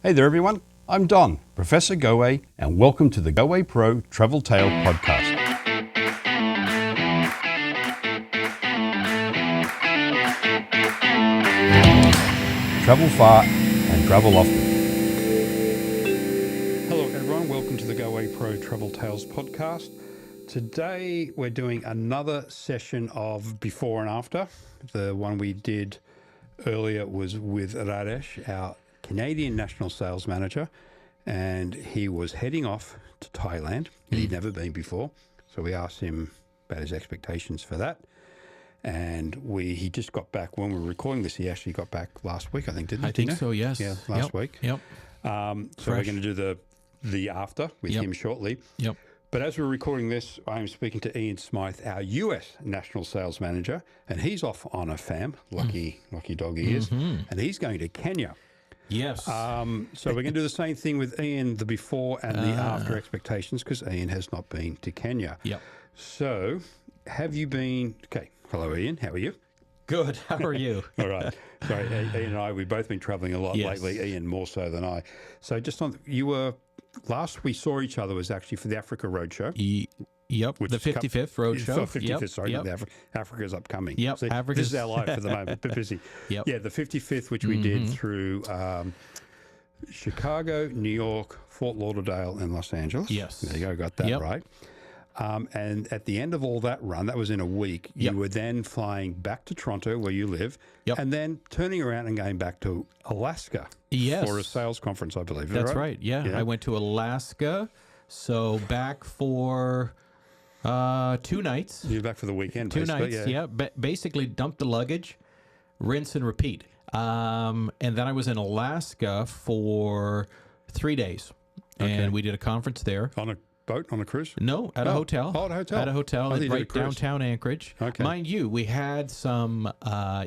Hey there everyone, I'm Don, Professor Goway, and welcome to the GowayPro Travel Tales Podcast. Travel far and travel often. Hello everyone, welcome to the GowayPro Travel Tales Podcast. Today we're doing another session of before and after. The one we did earlier was with Radesh, our Canadian National Sales Manager, and he was heading off to Thailand. He'd never been before, so we asked him about his expectations for that. And he just got back when we were recording this. He actually got back last week, I think, didn't he? I think so, yes. Yeah, last week. Yep. So we're going to do the after with him shortly. Yep. But as we're recording this, I'm speaking to Ian Smyth, our US National Sales Manager, and he's off on a fam. Lucky dog he is. And he's going to Kenya. Yes. So we're going to do the same thing with Ian, the before and the after expectations, because Ian has not been to Kenya. Yep. So have you been? Okay. Hello, Ian. How are you? Good. How are you? All right. Sorry, Ian and I, we've both been traveling a lot Yes. lately, Ian more so than I. So just on, last we saw each other was actually for the Africa Roadshow. Yep. Which The is 55th Roadshow. 55th, sorry, Yep. not Africa's upcoming. Yep. See, this is our life at the moment, bit busy. Yep. Yeah, the 55th, which we did through Chicago, New York, Fort Lauderdale, and Los Angeles. Yes. There you go, got that right. And at the end of all that run, that was in a week, you were then flying back to Toronto, where you live, and then turning around and going back to Alaska for a sales conference, I believe. That's right. Yeah. I went to Alaska, so back for 2 nights. You're back for the weekend, 2 basically. nights, yeah. Basically dumped the luggage, rinse and repeat. And then I was in Alaska for 3 days, and we did a conference there. On a boat, on a cruise? No, at a hotel. Oh, at a hotel. At a hotel Oh, you did a right cruise. downtown Anchorage. Okay. Mind you, we had some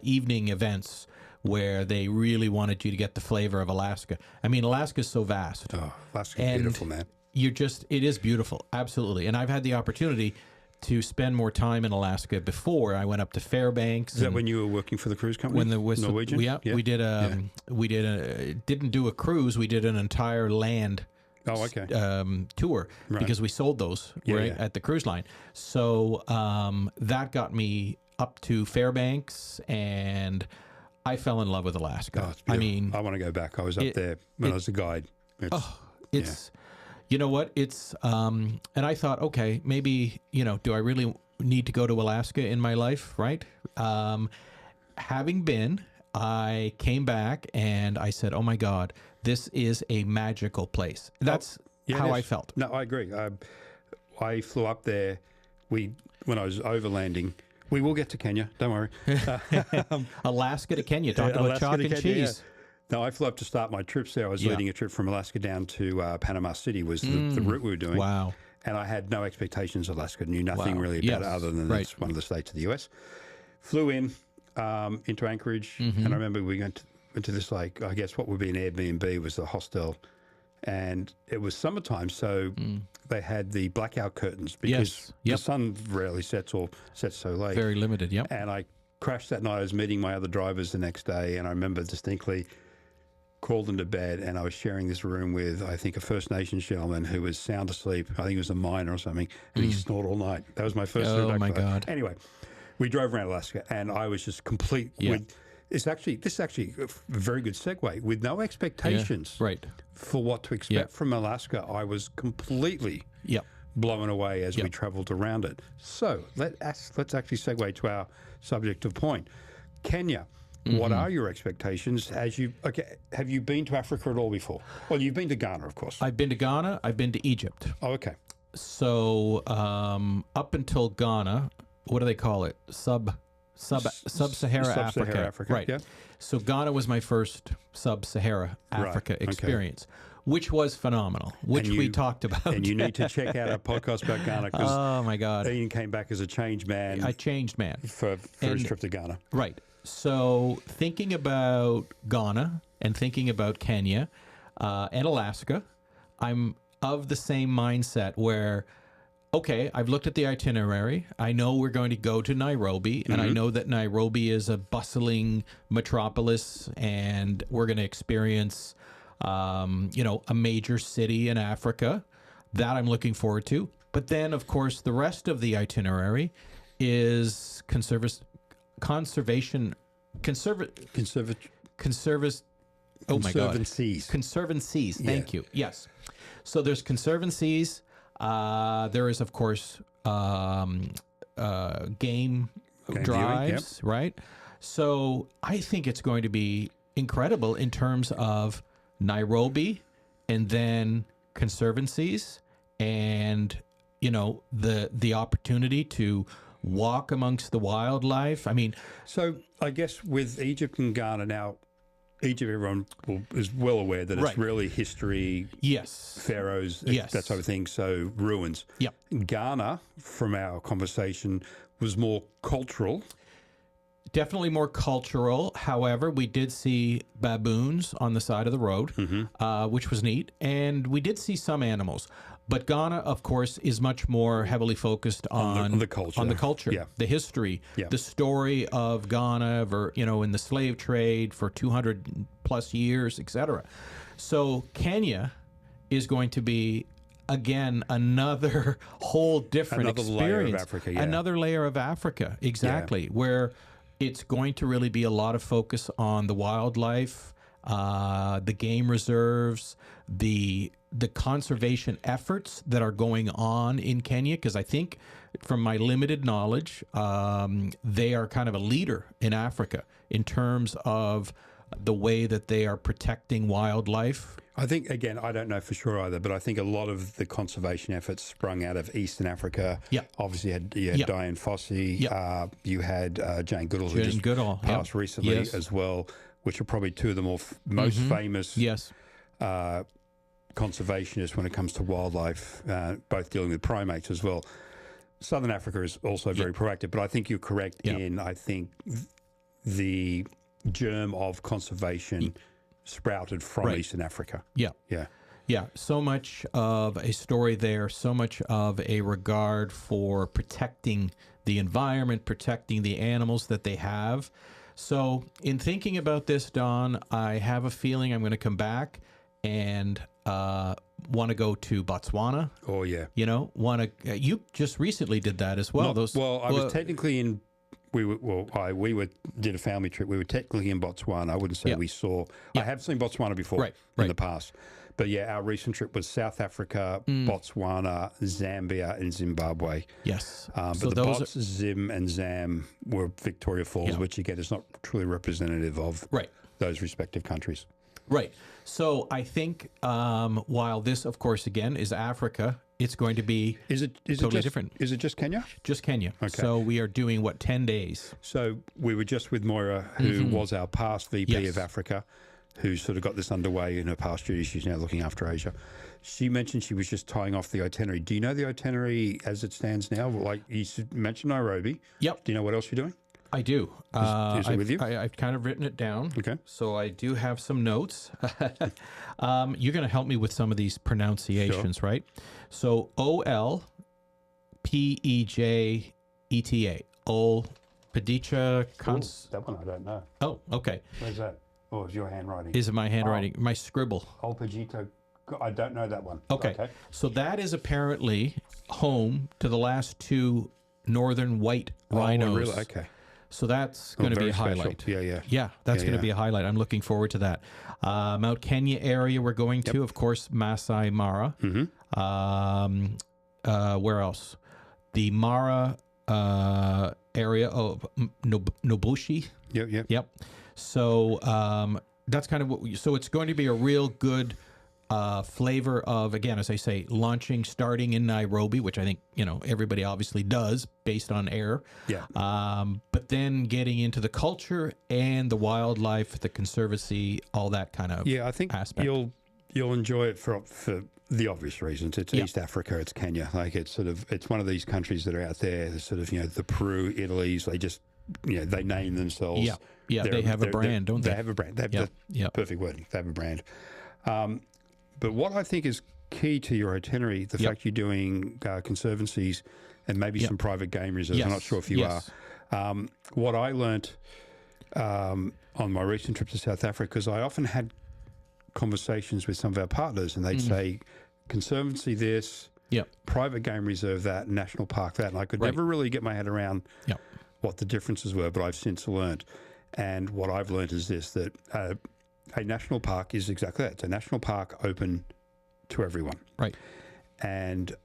evening events where they really wanted you to get the flavor of Alaska. I mean, Alaska's so vast. Oh, Alaska's beautiful, man. It is beautiful, absolutely. And I've had the opportunity to spend more time in Alaska before. I went up to Fairbanks. Is that when you were working for the cruise company? When the Norwegian? we didn't do a cruise. We did an entire land tour because we sold those at the cruise line. So that got me up to Fairbanks, and I fell in love with Alaska. Oh, it's beautiful. I want to go back. I was up there when I was a guide. You know what? It's and I thought, okay, maybe, do I really need to go to Alaska in my life, right? Having been, I came back and I said, oh my God, this is a magical place. That's how I felt. No, I agree. I flew up there. When I was overlanding, we will get to Kenya. Don't worry. Alaska to Kenya. Talk about chalk and cheese. Yeah. No, I flew up to start my trips there. I was leading a trip from Alaska down to Panama City was the route we were doing. Wow. And I had no expectations of Alaska, knew nothing really about it other than it's one of the states of the US. Flew in into Anchorage, and I remember we went to this, I guess what would be an Airbnb was the hostel. And it was summertime, so they had the blackout curtains because the sun rarely sets so late. Very limited, yep. And I crashed that night. I was meeting my other drivers the next day, and I remember distinctly crawled into bed, and I was sharing this room with, I think, a First Nations gentleman who was sound asleep. I think he was a miner or something, and he snored all night. That was my first introduction. Oh, my God. Anyway, we drove around Alaska, and I was just complete with... This is actually a very good segue. With no expectations for what to expect from Alaska, I was completely blown away as we traveled around it. So let's actually segue to our subject of point. Kenya. What are your expectations? Have you been to Africa at all before? Well, you've been to Ghana, of course. I've been to Ghana. I've been to Egypt. Oh, okay. So up until Ghana, what do they call it? Sub-Saharan Africa. Right. Yeah. So Ghana was my first Sub-Saharan Africa experience, which was phenomenal, which we talked about. And you need to check out our podcast about Ghana because oh my God, Ian came back as a changed man. A changed man. For his trip to Ghana. Right. So thinking about Ghana and thinking about Kenya and Alaska, I'm of the same mindset where, okay, I've looked at the itinerary. I know we're going to go to Nairobi, and I know that Nairobi is a bustling metropolis, and we're going to experience a major city in Africa. That I'm looking forward to. But then, of course, the rest of the itinerary is conservation. Oh my God. Conservancies. Thank you. Yes. So there's conservancies. There is, of course, game drives, right? So I think it's going to be incredible in terms of Nairobi and then conservancies and, the opportunity to walk amongst the wildlife. I mean, so I guess with Egypt and Ghana now, Egypt, everyone is well aware that it's really history, pharaohs, that type of thing, so ruins. Yep. Ghana, from our conversation, was more cultural. Definitely more cultural. However, we did see baboons on the side of the road, which was neat. And we did see some animals. But Ghana, of course, is much more heavily focused on the culture. The history, the story of Ghana, in the slave trade for 200 plus years, etc. So Kenya is going to be, again, another whole different experience. Layer of Africa, Another layer of Africa, exactly, where it's going to really be a lot of focus on the wildlife, the game reserves, the conservation efforts that are going on in Kenya, because I think from my limited knowledge, they are kind of a leader in Africa in terms of the way that they are protecting wildlife. I think, again, I don't know for sure either, but I think a lot of the conservation efforts sprung out of Eastern Africa. Yeah. Obviously, you had Diane Fossey. Yeah. You had Jane Goodall, who just passed recently as well, which are probably two of the most famous conservationists when it comes to wildlife, both dealing with primates as well. Southern Africa is also very proactive, but I think you're correct in, I think, the germ of conservation sprouted from Eastern Africa. Yeah, so much of a story there, so much of a regard for protecting the environment, protecting the animals that they have. So in thinking about this, Don, I have a feeling I'm going to come back and want to go to Botswana. Oh, yeah. You just recently did that as well. I was technically in... We did a family trip. We were technically in Botswana. I wouldn't say we saw. I have seen Botswana before in the past, but our recent trip was South Africa, Botswana, Zambia, and Zimbabwe. Yes, but so the Bots, Zim, and Zam were Victoria Falls, which again is not truly representative of those respective countries. Right. So I think while this, of course, again is Africa, it's going to be totally different. Is it just Kenya? Just Kenya. Okay. So we are doing, 10 days? So we were just with Moira, who was our past VP of Africa, who sort of got this underway in her past duties. She's now looking after Asia. She mentioned she was just tying off the itinerary. Do you know the itinerary as it stands now? Like you mentioned Nairobi. Yep. Do you know what else you're doing? I do. Is it with you? I've kind of written it down. Okay. So I do have some notes. You're going to help me with some of these pronunciations, right? So Olpejeta. Olpejeta. That one I don't know. Oh, okay. Where's that? Oh, it's your handwriting. Is it my handwriting? My scribble. Olpejeta. I don't know that one. Okay. So that is apparently home to the last two northern white rhinos. Oh, really? Okay. So that's going to be a highlight. Yeah, that's going to be a highlight. I'm looking forward to that. Mount Kenya area we're going to, of course, Masai Mara. Where else? The Mara area of Nobushi. Yep. So that's kind of so it's going to be a real good flavor of, again, as I say, starting in Nairobi, which I think, everybody obviously does based on air. Yeah. But then getting into the culture and the wildlife, the conservancy, all that kind of I think aspect. You'll enjoy it for the obvious reasons. It's East Africa, it's Kenya. Like it's one of these countries that are out there, sort of, the Peru, Italy's, they just, they name themselves. Yeah, they have a brand, don't they? They have a brand. They have the perfect wording. They have a brand. But what I think is key to your itinerary, the fact you're doing conservancies and maybe some private game reserves. I'm not sure if you are. What I learnt on my recent trip to South Africa, because I often had conversations with some of our partners, and they'd say, conservancy this, private game reserve that, national park that. And I could never really get my head around what the differences were, but I've since learned. And what I've learned is this, that a national park is exactly that. It's a national park open to everyone. Right. And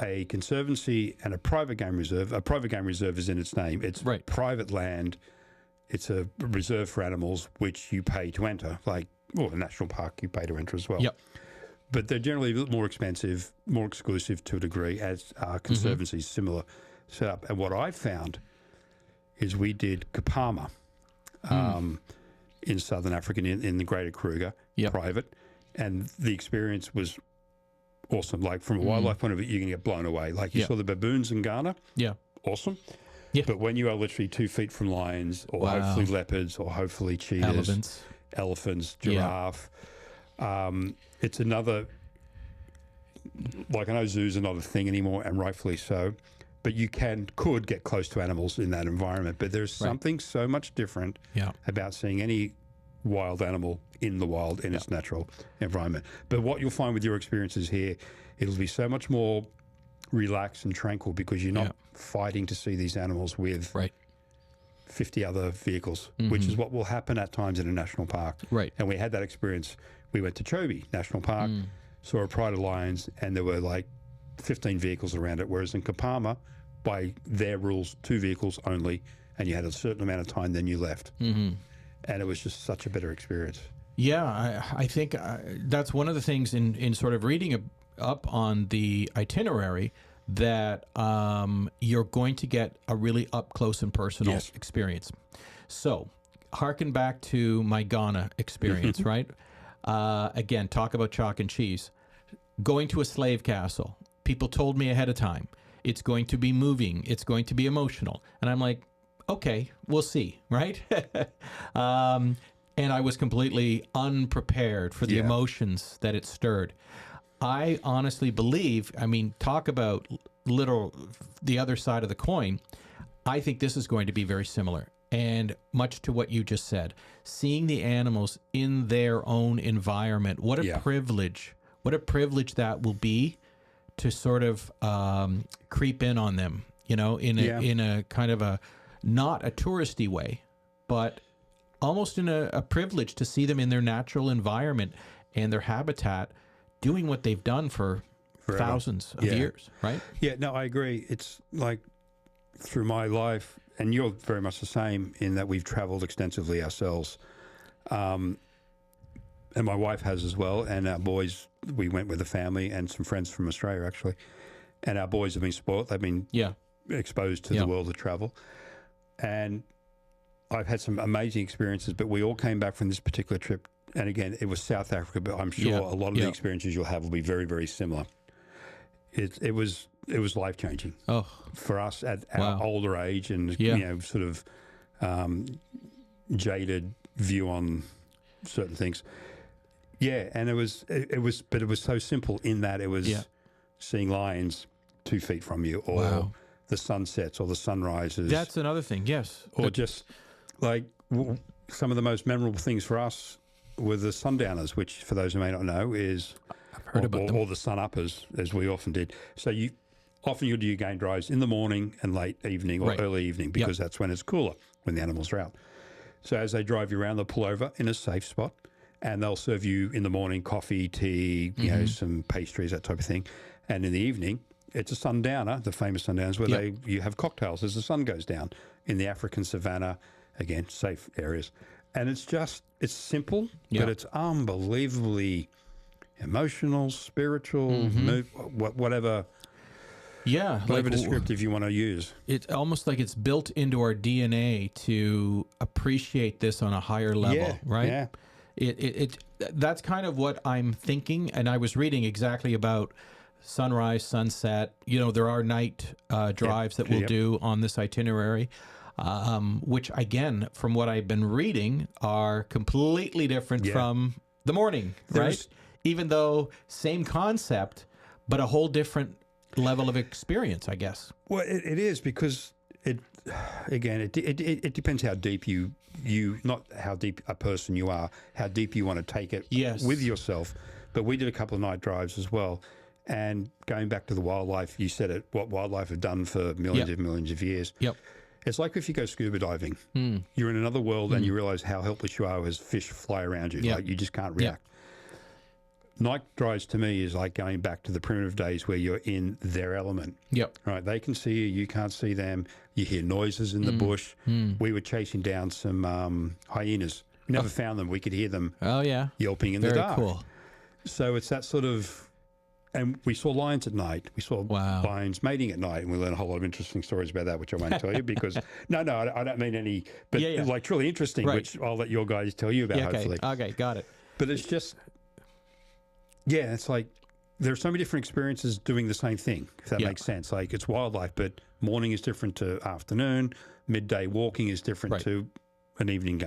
a conservancy and a private game reserve is in its name. It's private land. It's a reserve for animals, which you pay to enter. Like, a national park, you pay to enter as well. Yep. But they're generally a little more expensive, more exclusive to a degree, as conservancies, similar setup. And what I've found is we did Kapama in Southern Africa, in the Greater Kruger, private. And the experience was awesome. Like, from a wildlife point of view, you can get blown away. Like, you saw the baboons in Ghana. Yeah. Awesome. Yeah. But when you are literally 2 feet from lions, or hopefully leopards, or hopefully cheetahs, elephants, giraffe, it's another, like, I know zoos are not a thing anymore, and rightfully so, but you could get close to animals in that environment. But there's something so much different about seeing any wild animal in the wild, in its natural environment. But what you'll find with your experiences here, it'll be so much more relaxed and tranquil, because you're not fighting to see these animals with 50 other vehicles, which is what will happen at times in a national park. Right. And we had that experience. We went to Chobe National Park, saw a pride of lions, and there were like 15 vehicles around it, whereas in Kapama, by their rules, 2 vehicles only, and you had a certain amount of time, then you left. And it was just such a better experience. Yeah, I think that's one of the things in sort of reading up on the itinerary, that you're going to get a really up close and personal experience. So, harken back to my Ghana experience, right? Again, talk about chalk and cheese. Going to a slave castle. People told me ahead of time, it's going to be moving, it's going to be emotional. And I'm like, okay, we'll see, right? And I was completely unprepared for the emotions that it stirred. I honestly believe, I mean, talk about the other side of the coin. I think this is going to be very similar. And much to what you just said, seeing the animals in their own environment, what a privilege. What a privilege that will be to sort of creep in on them, in a kind of a, not a touristy way, but almost in a privilege to see them in their natural environment and their habitat, doing what they've done for thousands of years, right? Yeah, no, I agree. It's like, through my life, and you're very much the same in that we've traveled extensively ourselves. And my wife has as well. And our boys, we went with a family and some friends from Australia, actually. And our boys have been spoiled. They've been exposed to the world of travel. And I've had some amazing experiences, but we all came back from this particular trip. And again, it was South Africa, but I'm sure a lot of the experiences you'll have will be very, very similar. It was life-changing for us at our older age, and sort of jaded view on certain things. Yeah, and it was so simple in that it was seeing lions 2 feet from you, or the sunsets or the sunrises. That's another thing, yes. Or just like some of the most memorable things for us were the sundowners, which, for those who may not know, is I've heard about them. Or the sun uppers, as we often did. So you'll do your game drives in the morning and late evening or early evening, because that's when it's cooler, when the animals are out. So as they drive you around, they'll pull over in a safe spot, and they'll serve you in the morning coffee, tea, some pastries, that type of thing. And in the evening, it's a sundowner, the famous sundowners, where you have cocktails as the sun goes down in the African savannah, again, safe areas. And it's simple, but it's unbelievably emotional, spiritual, whatever. Yeah, whatever descriptive you want to use. It's almost like it's built into our DNA to appreciate this on a higher level, right? Yeah. That's kind of what I'm thinking, and I was reading exactly about sunrise, sunset. There are night drives that we'll do on this itinerary, which, again, from what I've been reading, are completely different from the morning, right? Even though same concept, but a whole different level of experience, I guess. Well, it is, because again, it depends how deep you not how deep a person you are, how deep you want to take it Yes. with yourself. But we did a couple of night drives as well. And going back to the wildlife, you said it, what wildlife have done for millions and millions of years. Yep. It's like if you go scuba diving, you're in another world and you realize how helpless you are as fish fly around you. Yep. Like you just can't react. Night drives to me is like going back to the primitive days where you're in their element. Yep. Right? They can see you, you can't see them. You hear noises in the bush. We were chasing down some hyenas. Never found them. We could hear them Oh, yeah. yelping in Very the dark. cool. So it's that sort of, and we saw lions at night. We saw lions mating at night, and we learned a whole lot of interesting stories about that, which I won't tell you because, I don't mean any, but like truly interesting, which I'll let your guys tell you about, hopefully. Okay, got it. But it's just, it's like there are so many different experiences doing the same thing, if that makes sense. Like it's wildlife, but morning is different to afternoon. Midday walking is different to an evening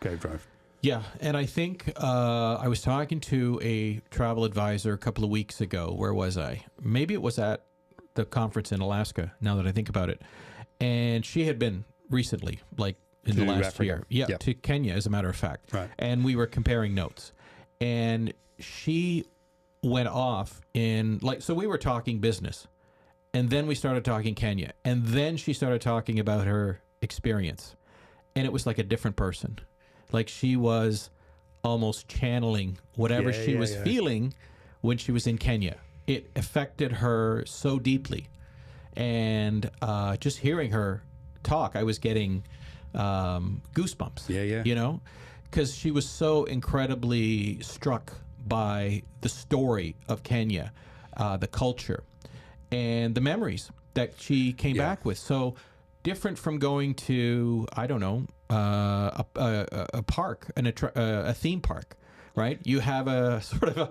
cave drive. Yeah, and I think I was talking to a travel advisor a couple of weeks ago. Where was I? Maybe it was at the conference in Alaska, now that I think about it. And she had been recently, like in the last Africa. year. To Kenya, as a matter of fact. Right. And we were comparing notes. And she went off in, so we were talking business. And then we started talking Kenya. And then she started talking about her experience. And it was like a different person. Like she was almost channeling whatever she was feeling when she was in Kenya. It affected her so deeply. And just hearing her talk, I was getting goosebumps. You know, because she was so incredibly struck by the story of Kenya, the culture, and the memories that she came back with. So different from going to, I don't know, a park, a theme park, right? You have a sort of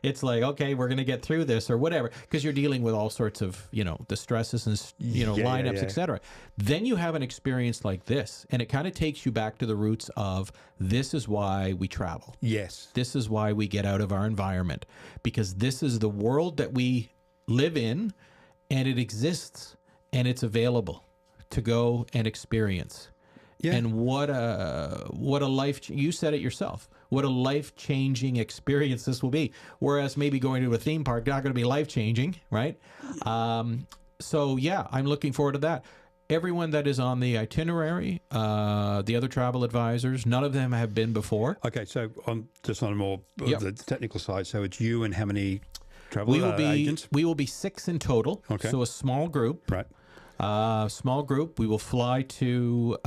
it's like, okay, we're going to get through this or whatever, because you're dealing with all sorts of, the stresses and, lineups, etc. Then you have an experience like this, and it kind of takes you back to the roots of, this is why we travel. Yes. This is why we get out of our environment, because this is the world that we live in, and it exists, and it's available to go and experience. And what a life, you said it yourself, what a life-changing experience this will be. Whereas maybe going to a theme park, not going to be life-changing, right? So I'm looking forward to that. Everyone that is on the itinerary, the other travel advisors, none of them have been before. Okay, so on a more the technical side, so it's you and how many travel agents? We will be 6 in total. Okay. So a small group. Right. Small group. We will fly to,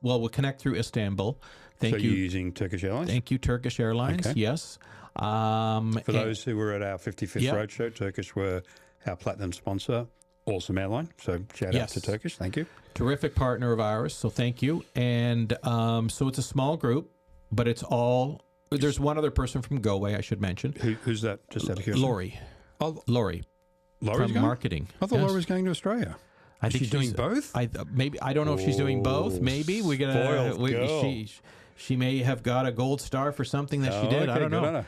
we'll connect through Istanbul. Thank you. So you're using Turkish Airlines? Thank you, Turkish Airlines. Okay. Yes. For those who were at our 55th Roadshow, Turkish were our platinum sponsor. Awesome airline. So shout out to Turkish. Thank you. Terrific partner of ours. So thank you. And so it's a small group, but it's all, there's one other person from Goway, I should mention. Who's that? Just out of curiosity. Lori. Oh, Lori. Laura's from marketing. I thought Laura was going to Australia. I think she's doing both. I don't know if she's doing both. Maybe we're gonna. She may have got a gold star for something that she did. Okay, I don't know.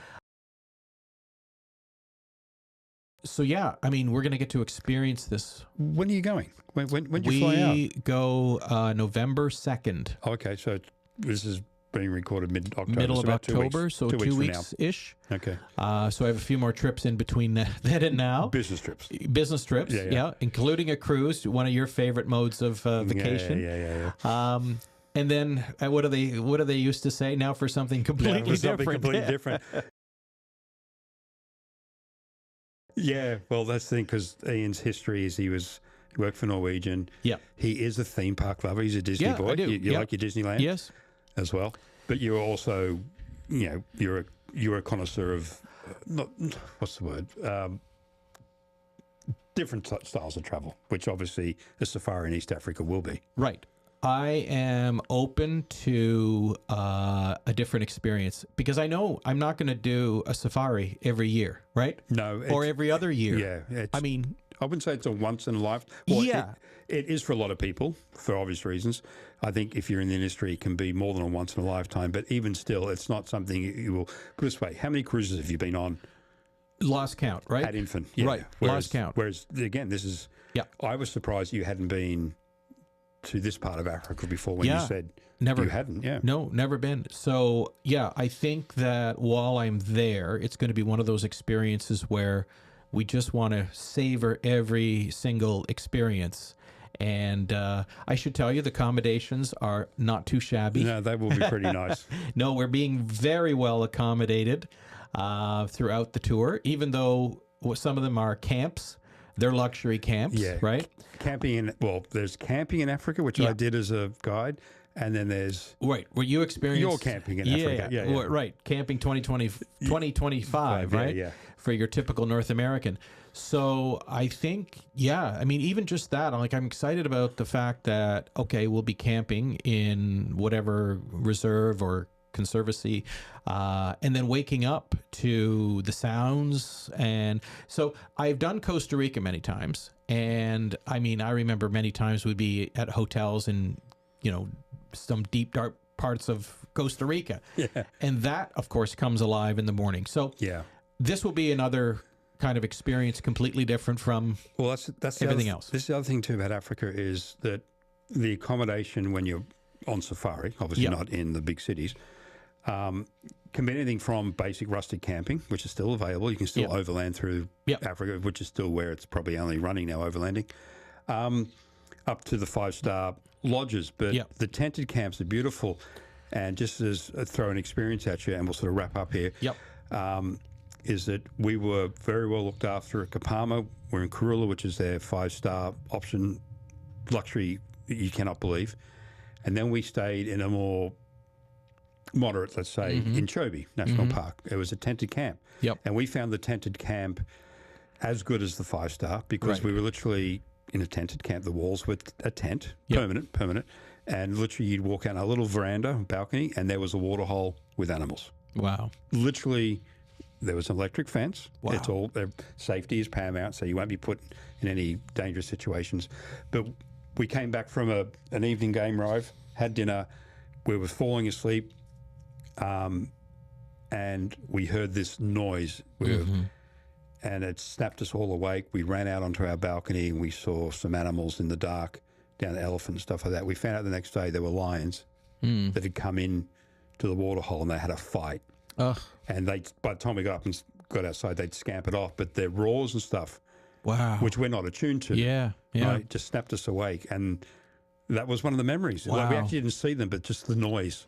So we're gonna get to experience this. When are you going? When you fly out? We go November 2nd. Okay, so this is being recorded mid-October. Middle of October, so 2 weeks-ish. Okay. So I have a few more trips in between then and now. Business trips. Including a cruise, one of your favorite modes of vacation. Yeah. And then what do they used to say now for something completely different? Something completely different. Yeah, well, that's the thing, because Ian's history is he worked for Norwegian. Yeah. He is a theme park lover. He's a Disney boy. I do. You like your Disneyland? Yes. As well. But you're also, you're a connoisseur of, what's the word? Different styles of travel, which obviously a safari in East Africa will be. Right. I am open to a different experience, because I know I'm not going to do a safari every year, right? No. Or every other year. Yeah. I wouldn't say it's a once in a lifetime. Well, it is for a lot of people, for obvious reasons. I think if you're in the industry, it can be more than a once in a lifetime. But even still, it's not something you will. Put this way, how many cruises have you been on Lost count, right? At infant, yeah. Right, lost count. Whereas, again, this is... Yeah. I was surprised you hadn't been to this part of Africa before when you said never. You hadn't, yeah. No, never been. So, yeah, I think that while I'm there, it's going to be one of those experiences where we just want to savor every single experience. And I should tell you, the accommodations are not too shabby. No, they will be pretty nice. No, we're being very well accommodated throughout the tour, even though some of them are camps. They're luxury camps, right? There's camping in Africa, which I did as a guide. And then there's... Right, where you experience... You're camping in Africa. Yeah. Right, camping 2025, right? Yeah. For your typical North American. So I think, I mean, even just that, I'm excited about the fact that, okay, we'll be camping in whatever reserve or conservancy, and then waking up to the sounds. And so I've done Costa Rica many times. And I mean, I remember many times we'd be at hotels in, some deep, dark parts of Costa Rica. Yeah. And that, of course, comes alive in the morning. So this will be another kind of experience completely different from that's everything else. This is the other thing, too, about Africa is that the accommodation when you're on safari, obviously not in the big cities, can be anything from basic rustic camping, which is still available. You can still overland through Africa, which is still where it's probably only running now, overlanding, up to the 5-star lodges. But the tented camps are beautiful. And just as throw an experience at you, and we'll sort of wrap up here, is that we were very well looked after at Kapama. We're in Kurula, which is their 5-star option, luxury you cannot believe. And then we stayed in a more moderate, let's say, in Chobe National Park. It was a tented camp. And we found the tented camp as good as the 5-star because we were literally in a tented camp. The walls were a tent, permanent. And literally you'd walk out on a little veranda, balcony, and there was a water hole with animals. Wow. Literally, there was an electric fence. Wow. It's all, safety is paramount, so you won't be put in any dangerous situations. But we came back from an evening game drive, had dinner, we were falling asleep, and we heard this noise. And it snapped us all awake. We ran out onto our balcony and we saw some animals in the dark, down the elephant and stuff like that. We found out the next day there were lions that had come in to the water hole and they had a fight. And by the time we got up and got outside, they'd scampered off. But their roars and stuff, which we're not attuned to, right, just snapped us awake. And that was one of the memories. Like, we actually didn't see them, but just the noise.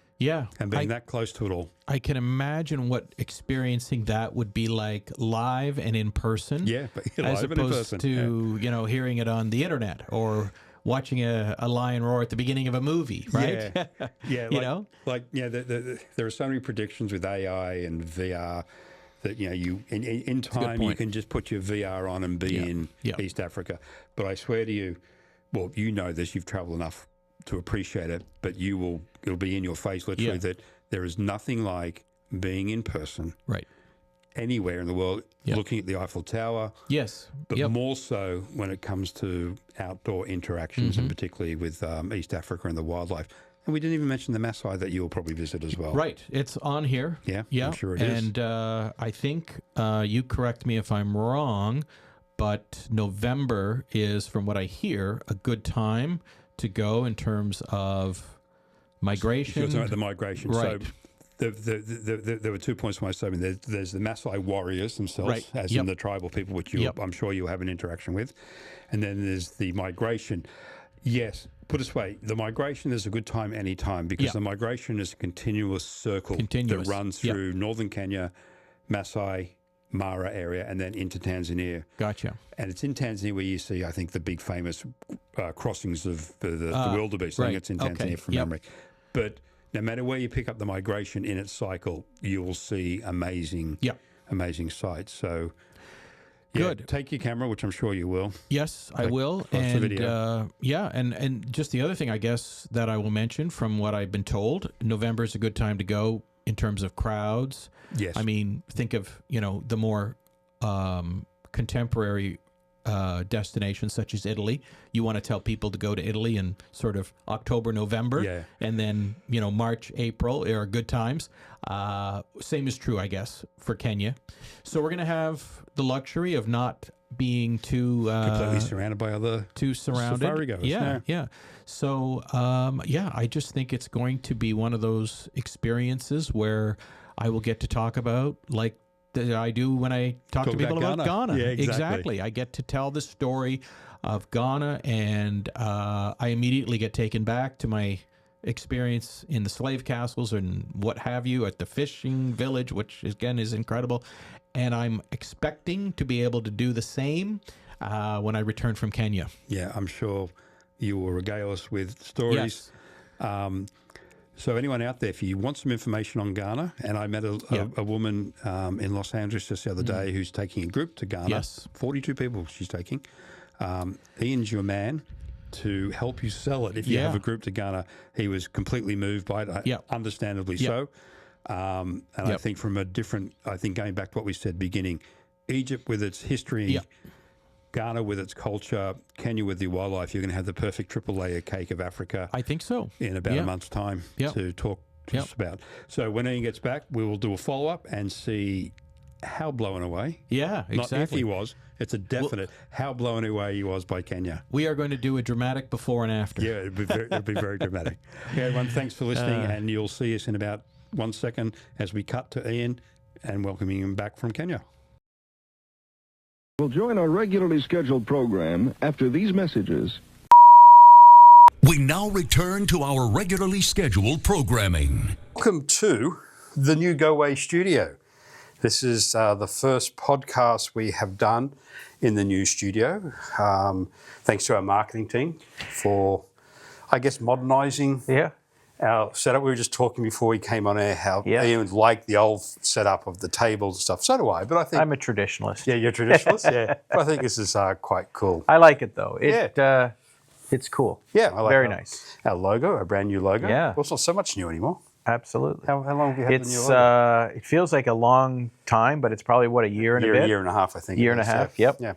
And being that close to it all. I can imagine what experiencing that would be like live and in person. As opposed to, hearing it on the internet or watching a lion roar at the beginning of a movie, right? There are so many predictions with AI and VR that, you in time you can just put your VR on and be in East Africa. But I swear to you, well, you know this, you've traveled enough to appreciate it, but it'll be in your face literally that there is nothing like being in person anywhere in the world, looking at the Eiffel Tower. But more so when it comes to outdoor interactions and particularly with East Africa and the wildlife. And we didn't even mention the Maasai that you'll probably visit as well. Right. It's on here. I'm sure it is. And I think, you correct me if I'm wrong, but November is, from what I hear, a good time to go in terms of migration. You're talking about the migration. Right. So there were 2 points for my statement. There's the Maasai warriors themselves, as in the tribal people, which I'm sure you'll have an interaction with. And then there's the migration. Yes, put it this way, the migration is a good time any time because the migration is a continuous circle that runs through northern Kenya, Maasai, Mara area, and then into Tanzania. Gotcha. And it's in Tanzania where you see, I think, the big famous crossings of the wildebeest. I think it's in Tanzania from memory. But no matter where you pick up the migration in its cycle, you will see amazing sights. So, good. Take your camera, which I'm sure you will. Yes, I will. And video. And just the other thing, I guess, that I will mention from what I've been told, November is a good time to go in terms of crowds. Yes. I mean, think of, the more contemporary destinations such as Italy. You want to tell people to go to Italy in sort of October, November, Yeah. and then March, April are good times. Same is true, I guess, for Kenya. So we're going to have the luxury of not being completely surrounded by other safari goers. Yeah. So I just think it's going to be one of those experiences where I will get to talk about like I do when I talk to people about Ghana. Yeah, exactly. I get to tell the story of Ghana, and I immediately get taken back to my experience in the slave castles and what have you at the fishing village, which again is incredible. And I'm expecting to be able to do the same when I return from Kenya. Yeah, I'm sure you will regale us with stories. Yes. So anyone out there, if you want some information on Ghana, and I met a woman in Los Angeles just the other day who's taking a group to Ghana. Yes. 42 people she's taking. Ian's your man to help you sell it. If you have a group to Ghana, he was completely moved by it, understandably so. And I think from going back to what we said beginning, Egypt with its history, Ghana with its culture, Kenya with the wildlife, you're going to have the perfect triple layer cake of Africa. I think so. In about a month's time to talk to us about. So when Ian gets back, we will do a follow-up and see how blown away. Yeah, exactly. Not if he was. It's a definite how blown away he was by Kenya. We are going to do a dramatic before and after. Yeah, it'll be very dramatic. Okay, everyone, thanks for listening, and you'll see us in about 1 second as we cut to Ian and welcoming him back from Kenya. We'll join our regularly scheduled program after these messages. We now return to our regularly scheduled programming. Welcome to the new Goway studio. This is the first podcast we have done in the new studio. Thanks to our marketing team for, I guess, modernising our setup. We were just talking before we came on air how Ian liked the old setup of the tables and stuff. So do I, but I think... I'm a traditionalist. Yeah, you're a traditionalist? Yeah. But I think this is quite cool. I like it, though. It's cool. Yeah, I like Very nice. Our logo, our brand new logo. Yeah. Well, it's not so much new anymore. Absolutely. How long have you had the new logo? It feels like a long time, but it's probably, a year and a bit? A year and a half, I think. Year and a half, yep. Yeah.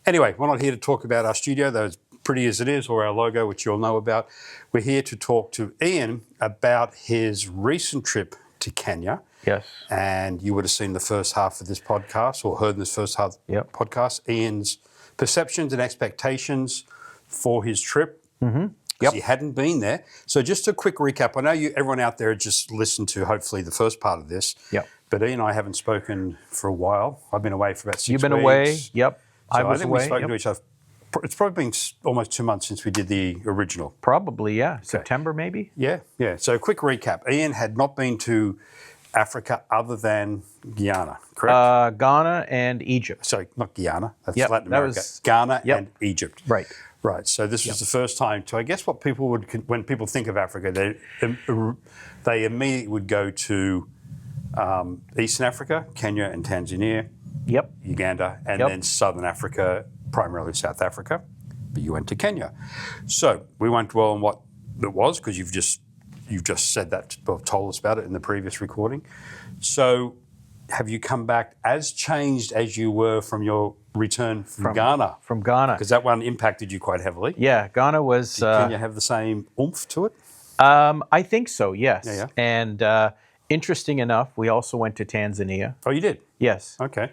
Anyway, we're not here to talk about our studio, though as pretty as it is, or our logo, which you'll know about. We're here to talk to Ian about his recent trip to Kenya. Yes. And you would have seen the first half of this podcast, or heard in this first half podcast, Ian's perceptions and expectations for his trip. Mm-hmm. He hadn't been there. So just a quick recap. I know everyone out there just listened to hopefully the first part of this. Yep. But Ian and I haven't spoken for a while. I've been away for about 6 weeks. You've been away. Yep. So I was think away. We've spoken to each other. It's probably been almost 2 months since we did the original. Probably, yeah. Okay. September, maybe? Yeah. So quick recap. Ian had not been to Africa other than Guyana, correct? Ghana and Egypt. Sorry, not Guyana. That's Yep, Latin that America. was- Ghana and Egypt. Right. Right. So this was the first time. So I guess what people would, when people think of Africa, they immediately would go to Eastern Africa, Kenya and Tanzania, Yep. Uganda, and then Southern Africa, primarily South Africa. But you went to Kenya. So we won't dwell on what it was because you've just said that, told us about it in the previous recording. So have you come back as changed as you were from your return from Ghana? From Ghana. Because that one impacted you quite heavily. Yeah, Ghana was... Did Kenya have the same oomph to it? I think so, yes. Yeah. And interesting enough, we also went to Tanzania. Oh, you did? Yes. Okay.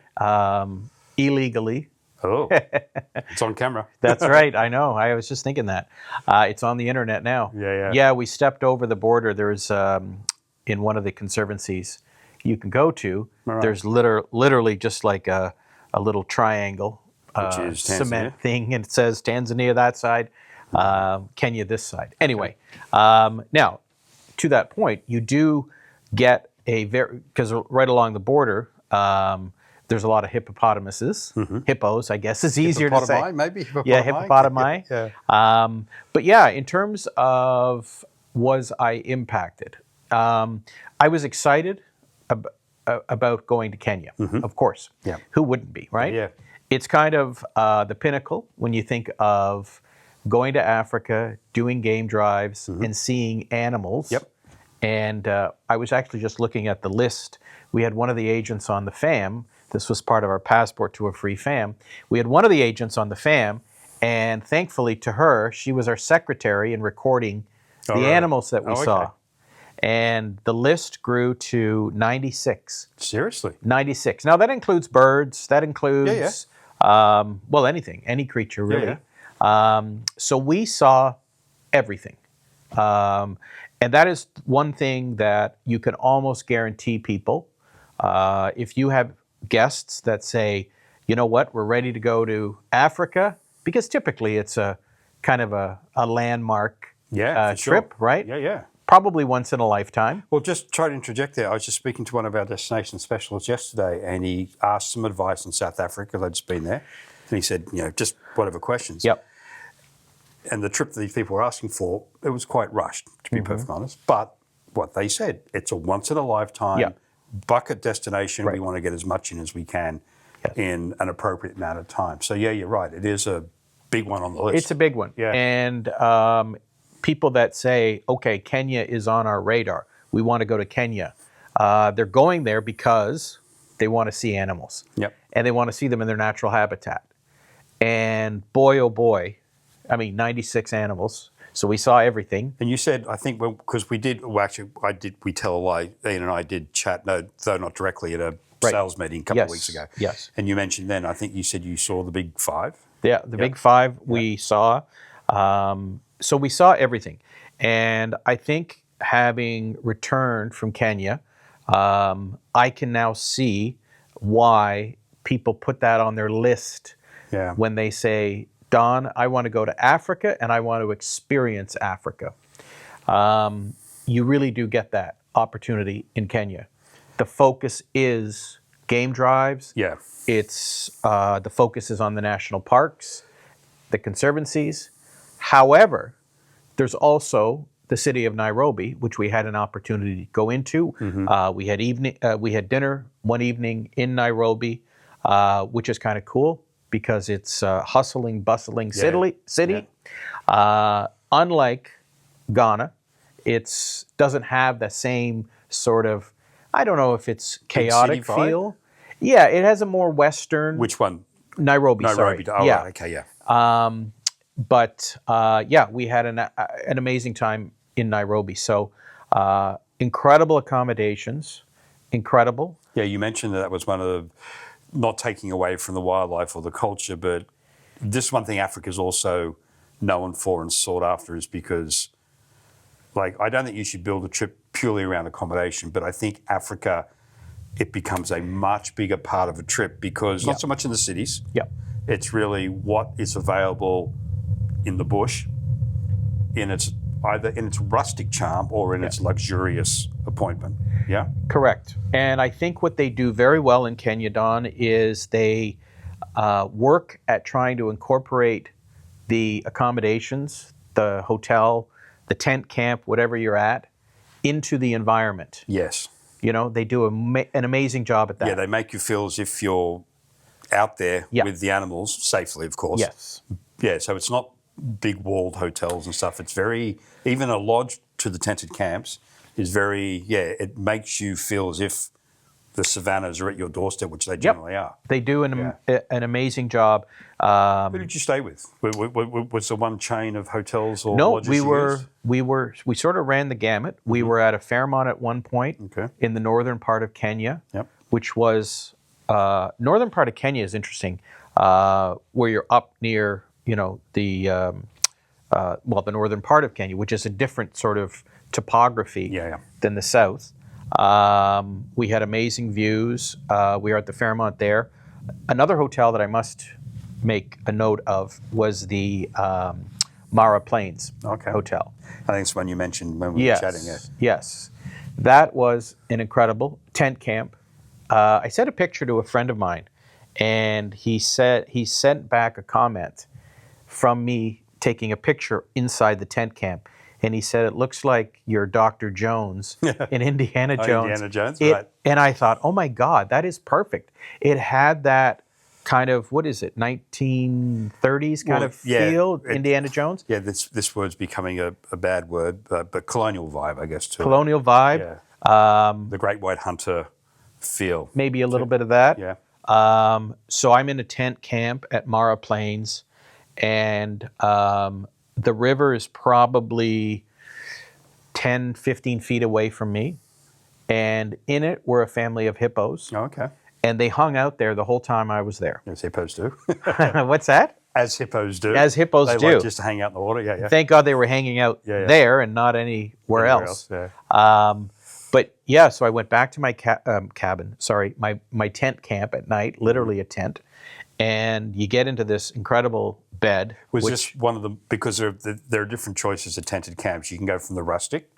Illegally. Oh, it's on camera. That's right. I know. I was just thinking that. It's on the internet now. Yeah. Yeah, we stepped over the border. There's, in one of the conservancies you can go to, there's literally just like a little triangle, which is cement thing, and it says Tanzania that side, Kenya this side. Anyway, now, to that point, you do get because right along the border, there's a lot of hippopotamuses, hippos, I guess is easier to say. Hippopotami, maybe? Yeah, hippopotami. Yeah. But yeah, in terms of was I impacted, I was excited about going to Kenya, of course. Yeah. Who wouldn't be, right? Yeah. It's kind of the pinnacle when you think of going to Africa, doing game drives, and seeing animals. Yep. And I was actually just looking at the list. We had one of the agents on the FAM. This was part of our passport to a free FAM. We had one of the agents on the FAM, and thankfully to her, she was our secretary in recording the right. animals that we okay. saw. And the list grew to 96. Seriously? 96. Now, that includes birds. That includes, well, anything, any creature, really. So we saw everything. And that is one thing that you can almost guarantee people. If you have guests that say, you know what, we're ready to go to Africa, because typically it's a kind of a landmark for trip, sure. right? Yeah. Probably once in a lifetime. Well, just try to interject there. I was just speaking to one of our destination specialists yesterday, and he asked some advice on South Africa. They'd just been there. And he said, just whatever questions. Yep. And the trip that these people were asking for, it was quite rushed, to be perfectly honest. But what they said, it's a once-in-a-lifetime bucket destination. Right. We want to get as much in as we can in an appropriate amount of time. So, yeah, you're right. It is a big one on the list. It's a big one. Yeah. And people that say, okay, Kenya is on our radar. We want to go to Kenya. They're going there because they want to see animals. Yep. And they want to see them in their natural habitat. And boy, oh boy, 96 animals. So we saw everything. And you said, I think, because we tell a lie. Ian and I did chat, though not directly, at a sales meeting a couple of weeks ago. Yes. And you mentioned then, I think you said you saw the big five. Yeah, the big five we saw. So we saw everything. And I think having returned from Kenya, I can now see why people put that on their list when they say, Don, I want to go to Africa and I want to experience Africa. You really do get that opportunity in Kenya. The focus is game drives. Yeah. It's the focus is on the national parks, the conservancies. However, there's also the city of Nairobi, which we had an opportunity to go into. We had dinner one evening in Nairobi, which is kind of cool because it's a hustling, bustling city. Unlike Ghana, it doesn't have the same sort of, I don't know if it's chaotic feel. Yeah, it has a more Western. Which one? Nairobi. Sorry. Oh, yeah. Right. Okay. Yeah. But we had an amazing time in Nairobi. So incredible accommodations, incredible. Yeah, you mentioned that was one of the, not taking away from the wildlife or the culture, but this one thing Africa's also known for and sought after is because, I don't think you should build a trip purely around accommodation, but I think Africa, it becomes a much bigger part of a trip because not so much in the cities. Yeah. It's really what is available in the bush, either in its rustic charm or in its luxurious appointment. Yeah? Correct. And I think what they do very well in Kenya, Don, is they work at trying to incorporate the accommodations, the hotel, the tent camp, whatever you're at, into the environment. Yes. They do an amazing job at that. Yeah, they make you feel as if you're out there with the animals, safely, of course. Yes. Yeah, so it's not big walled hotels and stuff. It's even a lodge to the tented camps is it makes you feel as if the savannas are at your doorstep, which they generally are. They do an amazing job. Who did you stay with? Was there one chain of hotels or lodges we sort of ran the gamut. We were at a Fairmont at one point in the northern part of Kenya, which was northern part of Kenya is interesting, where you're up near the northern part of Kenya, which is a different sort of topography than the south. We had amazing views. We were at the Fairmont there. Another hotel that I must make a note of was the Mara Plains Hotel. I think it's one you mentioned when we were chatting. Yes. That was an incredible tent camp. I sent a picture to a friend of mine, and he sent back a comment from me taking a picture inside the tent camp. And he said, it looks like you're Dr. Jones in Indiana Jones. Indiana Jones, right. And I thought, oh my God, that is perfect. It had that kind of, what is it, 1930s kind Well, of feel, it- Indiana Jones? Yeah, this word's becoming a bad word, but colonial vibe, I guess, too. Colonial vibe. Yeah. The Great White Hunter feel. Maybe a little bit of that. Yeah. So I'm in a tent camp at Mara Plains, and the river is probably 10, 15 feet away from me. And in it were a family of hippos. Oh, okay. And they hung out there the whole time I was there. As hippos do. What's that? As hippos do. As hippos they do. Like just to hang out in the water. Yeah, yeah. Thank God they were hanging out there and not anywhere else. Yeah. But yeah, so I went back to my cabin, my tent camp at night, literally a tent. And you get into this incredible bed. Was this one of the, because there are different choices of tented camps. You can go from the rustic,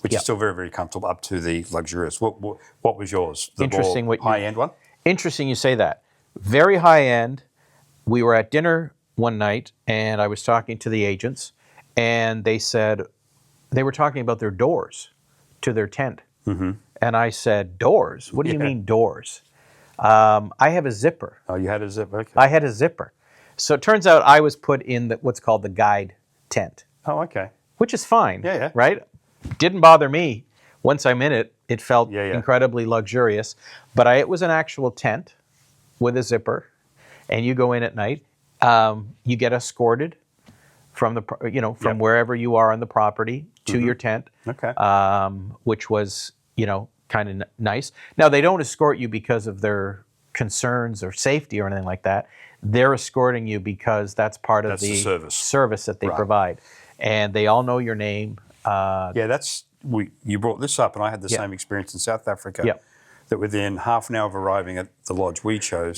which is still very, very comfortable, up to the luxurious. What was yours? The Interesting more high-end one? Interesting you say that. Very high end. We were at dinner one night, and I was talking to the agents, and they said, they were talking about their doors to their tent. Mm-hmm. And I said, doors? What do you mean doors? I have a zipper. Oh, you had a zipper? Okay. I had a zipper. So it turns out I was put in what's called the guide tent. Oh, okay. Which is fine, Yeah. right? Didn't bother me. Once I'm in it, it felt incredibly luxurious. But it was an actual tent with a zipper, and you go in at night. You get escorted from from wherever you are on the property to your tent. Okay. Which was kind of nice. Now they don't escort you because of their concerns or safety or anything like that. They're escorting you because that's part of the service that they provide, and they all know your name. You brought this up, and I had the same experience in South Africa. Yep. That within half an hour of arriving at the lodge we chose,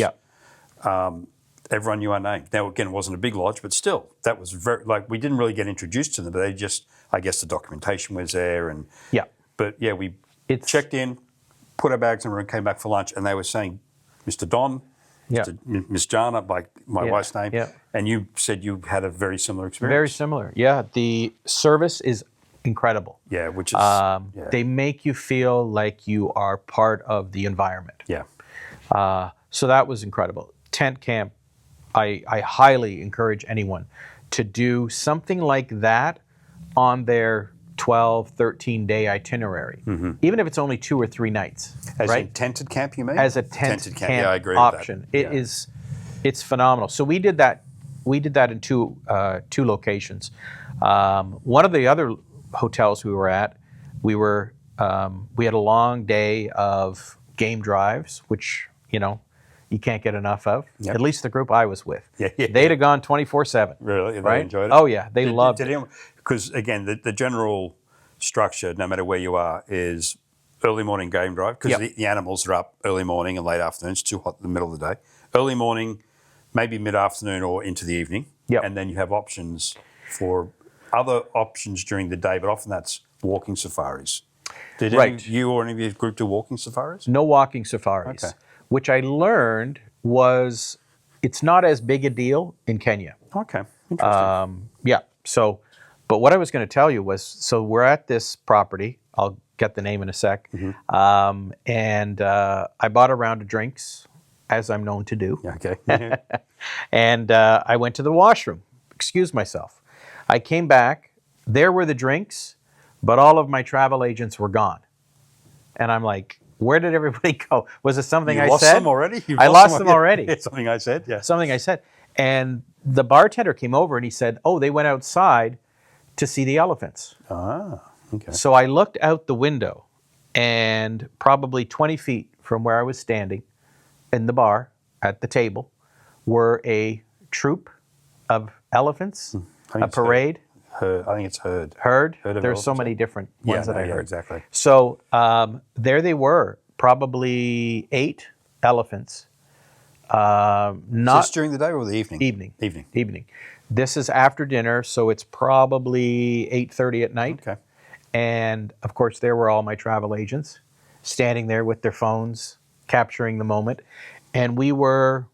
everyone knew our name. Now, again, it wasn't a big lodge, but still, that was very, we didn't really get introduced to them, but they just, I guess the documentation was there. And we checked in, put our bags in the room, came back for lunch, and they were saying, Mr. Don, Miss Jana, my wife's name, and you said you had a very similar experience. Very similar, yeah. The service is incredible. Yeah, which is... They make you feel like you are part of the environment. Yeah. So that was incredible. Tent camp, I highly encourage anyone to do something like that on their 12, 13-day itinerary, even if it's only 2 or 3 nights. As a tented camp, you mean? As a tented camp I agree option. With that. It's phenomenal. So we did that. We did that in two locations. One of the other hotels we were at, we had a long day of game drives, which you can't get enough of. Yep. At least the group I was with. They'd have gone 24/7. Really? They enjoyed it? Oh yeah, they loved it. Because again, the general structure, no matter where you are, is early morning game drive, because the animals are up early morning and late afternoon. It's too hot in the middle of the day. Early morning, maybe mid-afternoon or into the evening. And then you have options for other options during the day, but often that's walking safaris. Did you or any of your group do walking safaris? No walking safaris. Okay. Which I learned was it's not as big a deal in Kenya. Okay, interesting. But what I was going to tell you was, so we're at this property. I'll get the name in a sec. And I bought a round of drinks, as I'm known to do. Okay. And I went to the washroom, excused myself. I came back. There were the drinks, but all of my travel agents were gone. And I'm like, where did everybody go? Was it something I said? You lost them already? I lost them already. Something I said, yeah. Something I said. And the bartender came over and he said, oh, they went outside to see the elephants. Ah, okay. So I looked out the window, and probably 20 feet from where I was standing in the bar at the table were a troop of elephants, a parade. Herd. I think it's herd. Herd? Herd of There's so elephants, many different ones that I heard. Exactly. So there they were, probably 8 elephants. Is this during the day or the evening? Evening. This is after dinner, so it's probably 8:30 at night. Okay. And of course, there were all my travel agents standing there with their phones, capturing the moment. And we were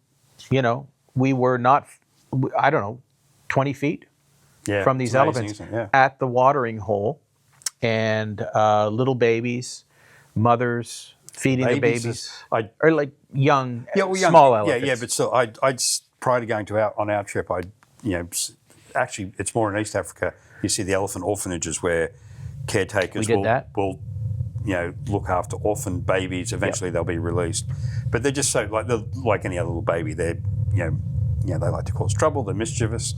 not, 20 feet from these elephants at the watering hole, and little babies, mothers, feeding the Babies babies, is- or like young, young- small elephants. Yeah, but still, I prior to going on our trip, actually, it's more in East Africa. You see the elephant orphanages where caretakers We did that. will look after orphan babies. Eventually, they'll be released, but they're just so like any other little baby. They're they like to cause trouble. They're mischievous,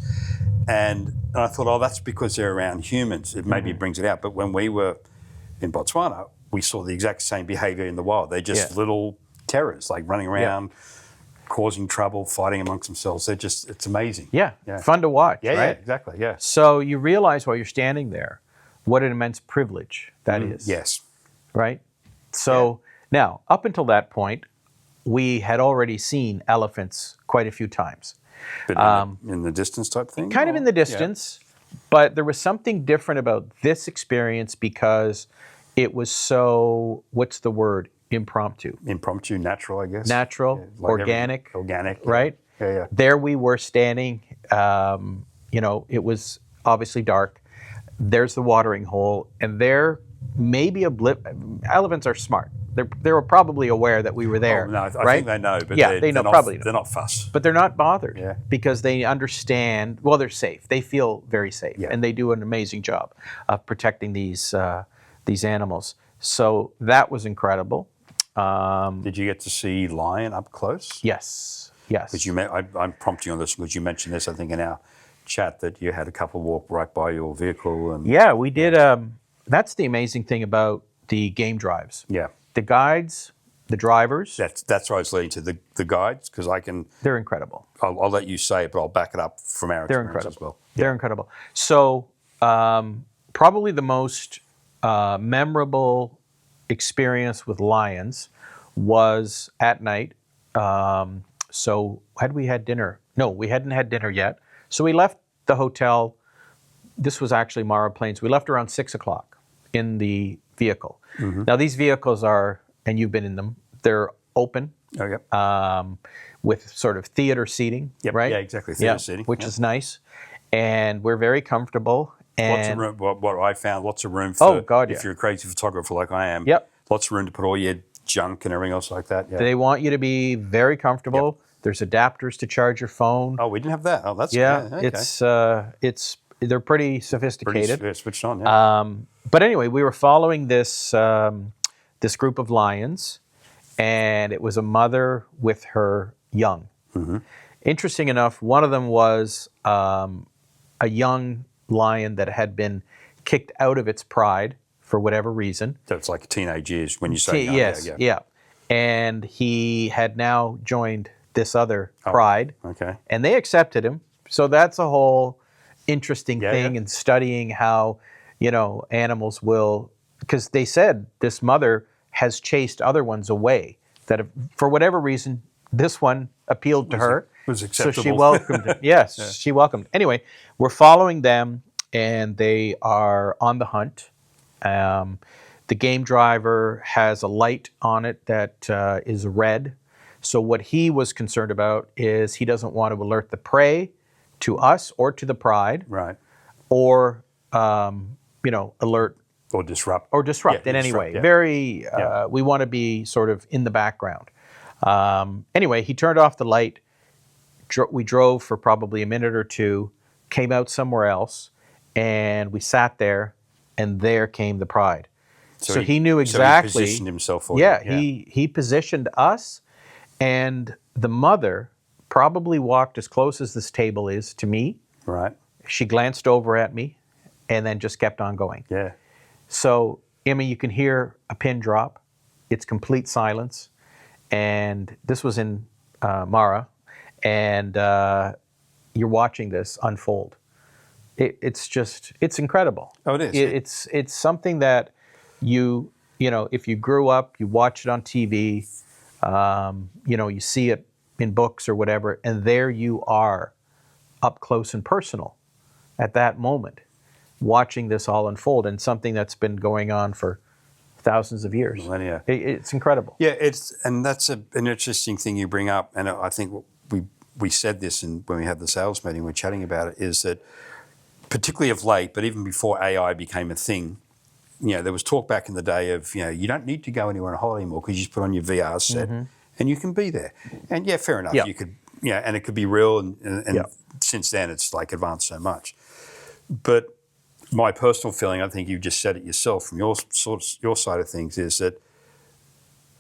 and I thought, oh, that's because they're around humans. It maybe brings it out. But when we were in Botswana, we saw the exact same behaviour in the wild. They're just little terrors, like running around, causing trouble, fighting amongst themselves. It's amazing. Yeah, fun to watch, right? Yeah, exactly, yeah. So you realize while you're standing there what an immense privilege that is. Yes. Right? So now, up until that point, we had already seen elephants quite a few times. But in the distance type thing? Kind of in the distance, but there was something different about this experience because it was so, what's the word? Impromptu. Impromptu, natural, I guess. Natural, like organic. Organic. Right? Yeah. There we were standing, it was obviously dark. There's the watering hole, and there maybe a blip. Elephants are smart. They were probably aware that we were there. Oh, no, I right? think they know, but they know, probably know. They're not fussed. But they're not bothered Yeah. because they understand, well, they're safe. They feel very safe, and they do an amazing job of protecting these animals. So that was incredible. Did you get to see lion up close? Yes. Because I'm prompting you on this because you mentioned this, I think, in our chat that you had a couple walk right by your vehicle. And Yeah, we did. That's the amazing thing about the game drives. Yeah. The guides, the drivers, That's where I was leading to the guides because they're incredible. I'll let you say it, but I'll back it up from our They're experience incredible. as well. They're incredible. So probably the most memorable experience with lions was at night. So had we had dinner? No, we hadn't had dinner yet. So we left the hotel. This was actually Mara Plains. We left around 6 o'clock in the vehicle. Now these vehicles are, and you've been in them, they're open. Oh, yep. With sort of theater seating, Yep. right? Yeah, exactly. Theater seating. Which is nice. And we're very comfortable. Lots of And room. What I found, lots of room for God, if you're a crazy photographer like I am. Yep. Lots of room to put all your junk and everything else like that. Yeah. they want you to be very comfortable. There's adapters to charge your phone. Oh, we didn't have that. Oh, that's Okay. It's they're pretty sophisticated. pretty switched on. Yeah. But anyway, we were following this this group of lions, and it was a mother with her young. Interesting enough, one of them was a young lion that had been kicked out of its pride for whatever reason. So it's like teenage years when you say young. Yes, Yeah. And he had now joined this other pride, Okay. and they accepted him. So that's a whole interesting thing yeah. in studying how, animals will, because they said this mother has chased other ones away that have, for whatever reason, this one appealed to her. Was So acceptable. she welcomed him. Yes, she welcomed. Anyway, we're following them, and they are on the hunt. The game driver has a light on it that is red. So what he was concerned about is he doesn't want to alert the prey to us or to the pride, Right. or alert Or disrupt. in any way. yeah. Very, we want to be sort of in the background. Anyway, he turned off the light. We drove for probably a minute or two, came out somewhere else, and we sat there, and there came the pride. So he knew exactly. So he positioned himself for you. Yeah, he positioned us, and the mother probably walked as close as this table is to me. Right. She glanced over at me, and then just kept on going. Yeah. So, Emmy, you can hear a pin drop. It's complete silence. And this was in Mara. And you're watching this unfold. It's incredible. Oh, it is. It's something that if you grew up, you watch it on TV, you see it in books or whatever, and there you are up close and personal at that moment, watching this all unfold, and something that's been going on for thousands of years. Millennia. It's incredible. Yeah, and that's an interesting thing you bring up, and I think we said this when we had the sales meeting, we're chatting about it, is that particularly of late, but even before AI became a thing, there was talk back in the day of, you don't need to go anywhere on holiday anymore because you just put on your VR set and you can be there. And yeah, fair enough. Yeah. You could, and it could be real. And Yeah. since then, it's like advanced so much. But my personal feeling, I think you just said it yourself from your side of things, is that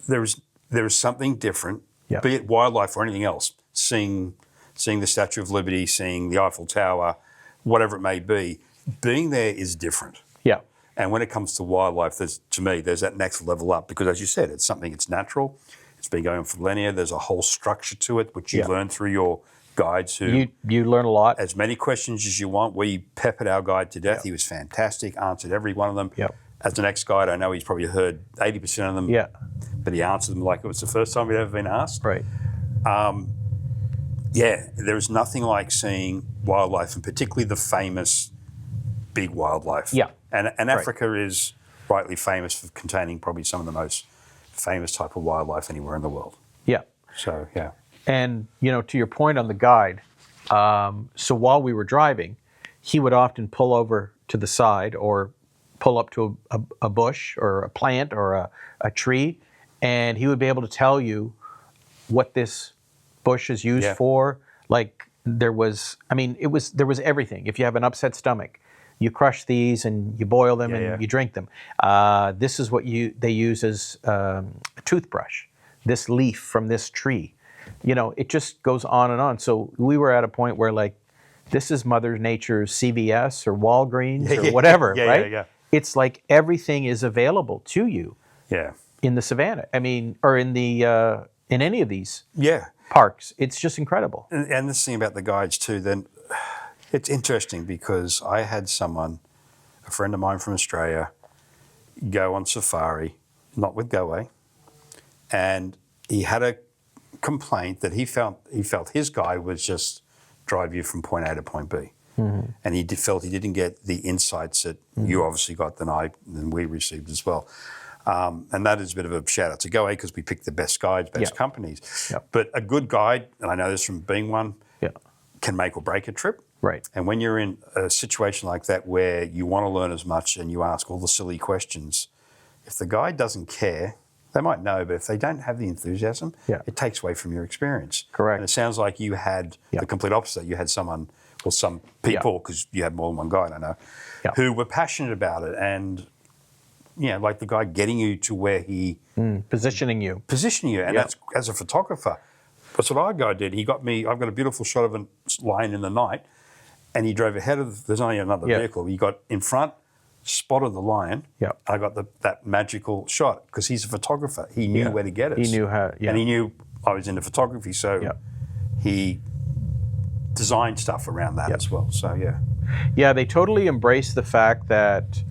there is something different, Yeah. be it wildlife or anything else, seeing the Statue of Liberty, seeing the Eiffel Tower, whatever it may be, being there is different. Yeah. And when it comes to wildlife, to me, there's that next level up because, as you said, it's something that's natural. It's been going on for millennia. There's a whole structure to it, which you learn through your guides who... You learn a lot. As many questions as you want. We peppered our guide to death. Yeah. He was fantastic, answered every one of them. Yeah. As the next guide, I know he's probably heard 80% of them, Yeah. but he answered them like it was the first time he'd ever been asked. Right. There's nothing like seeing wildlife, and particularly the famous big wildlife. Yeah. And Africa is rightly famous for containing probably some of the most famous type of wildlife anywhere in the world. Yeah. So, yeah. And, to your point on the guide, so while we were driving, he would often pull over to the side or pull up to a bush or a plant or a tree, and he would be able to tell you what this bush is used for. Like there was everything. If you have an upset stomach, you crush these and you boil them and you drink them. This is what they use as a toothbrush, this leaf from this tree. It just goes on and on. So we were at a point where this is Mother Nature's CVS or Walgreens or whatever, right? Yeah. It's like everything is available to you in the savannah. Or in any of these parks. It's just incredible. And this thing about the guides too, then it's interesting because I had a friend of mine from Australia, go on safari, not with Goway, and he had a complaint that he felt his guide was just drive you from point A to point B. Mm-hmm. And he felt he didn't get the insights that you obviously got than we received as well. And that is a bit of a shout out to Goway because we picked the best guides, best companies. Yep. But a good guide, and I know this from being one, can make or break a trip. Right. And when you're in a situation like that where you want to learn as much and you ask all the silly questions, if the guide doesn't care, they might know, but if they don't have the enthusiasm, it takes away from your experience. Correct. And it sounds like you had the complete opposite. You had some people, because you had more than one guide, I know, who were passionate about it and, like the guy getting you to where he... Positioning you. And that's, as a photographer, that's what our guy did. He got me, I've got a beautiful shot of a lion in the night, and he drove ahead of, there's only another vehicle. He got in front, spotted the lion. Yeah. I got that magical shot because he's a photographer. He knew where to get us. He knew how, And he knew I was into photography, so he designed stuff around that as well. So, Yeah, they totally embrace the fact that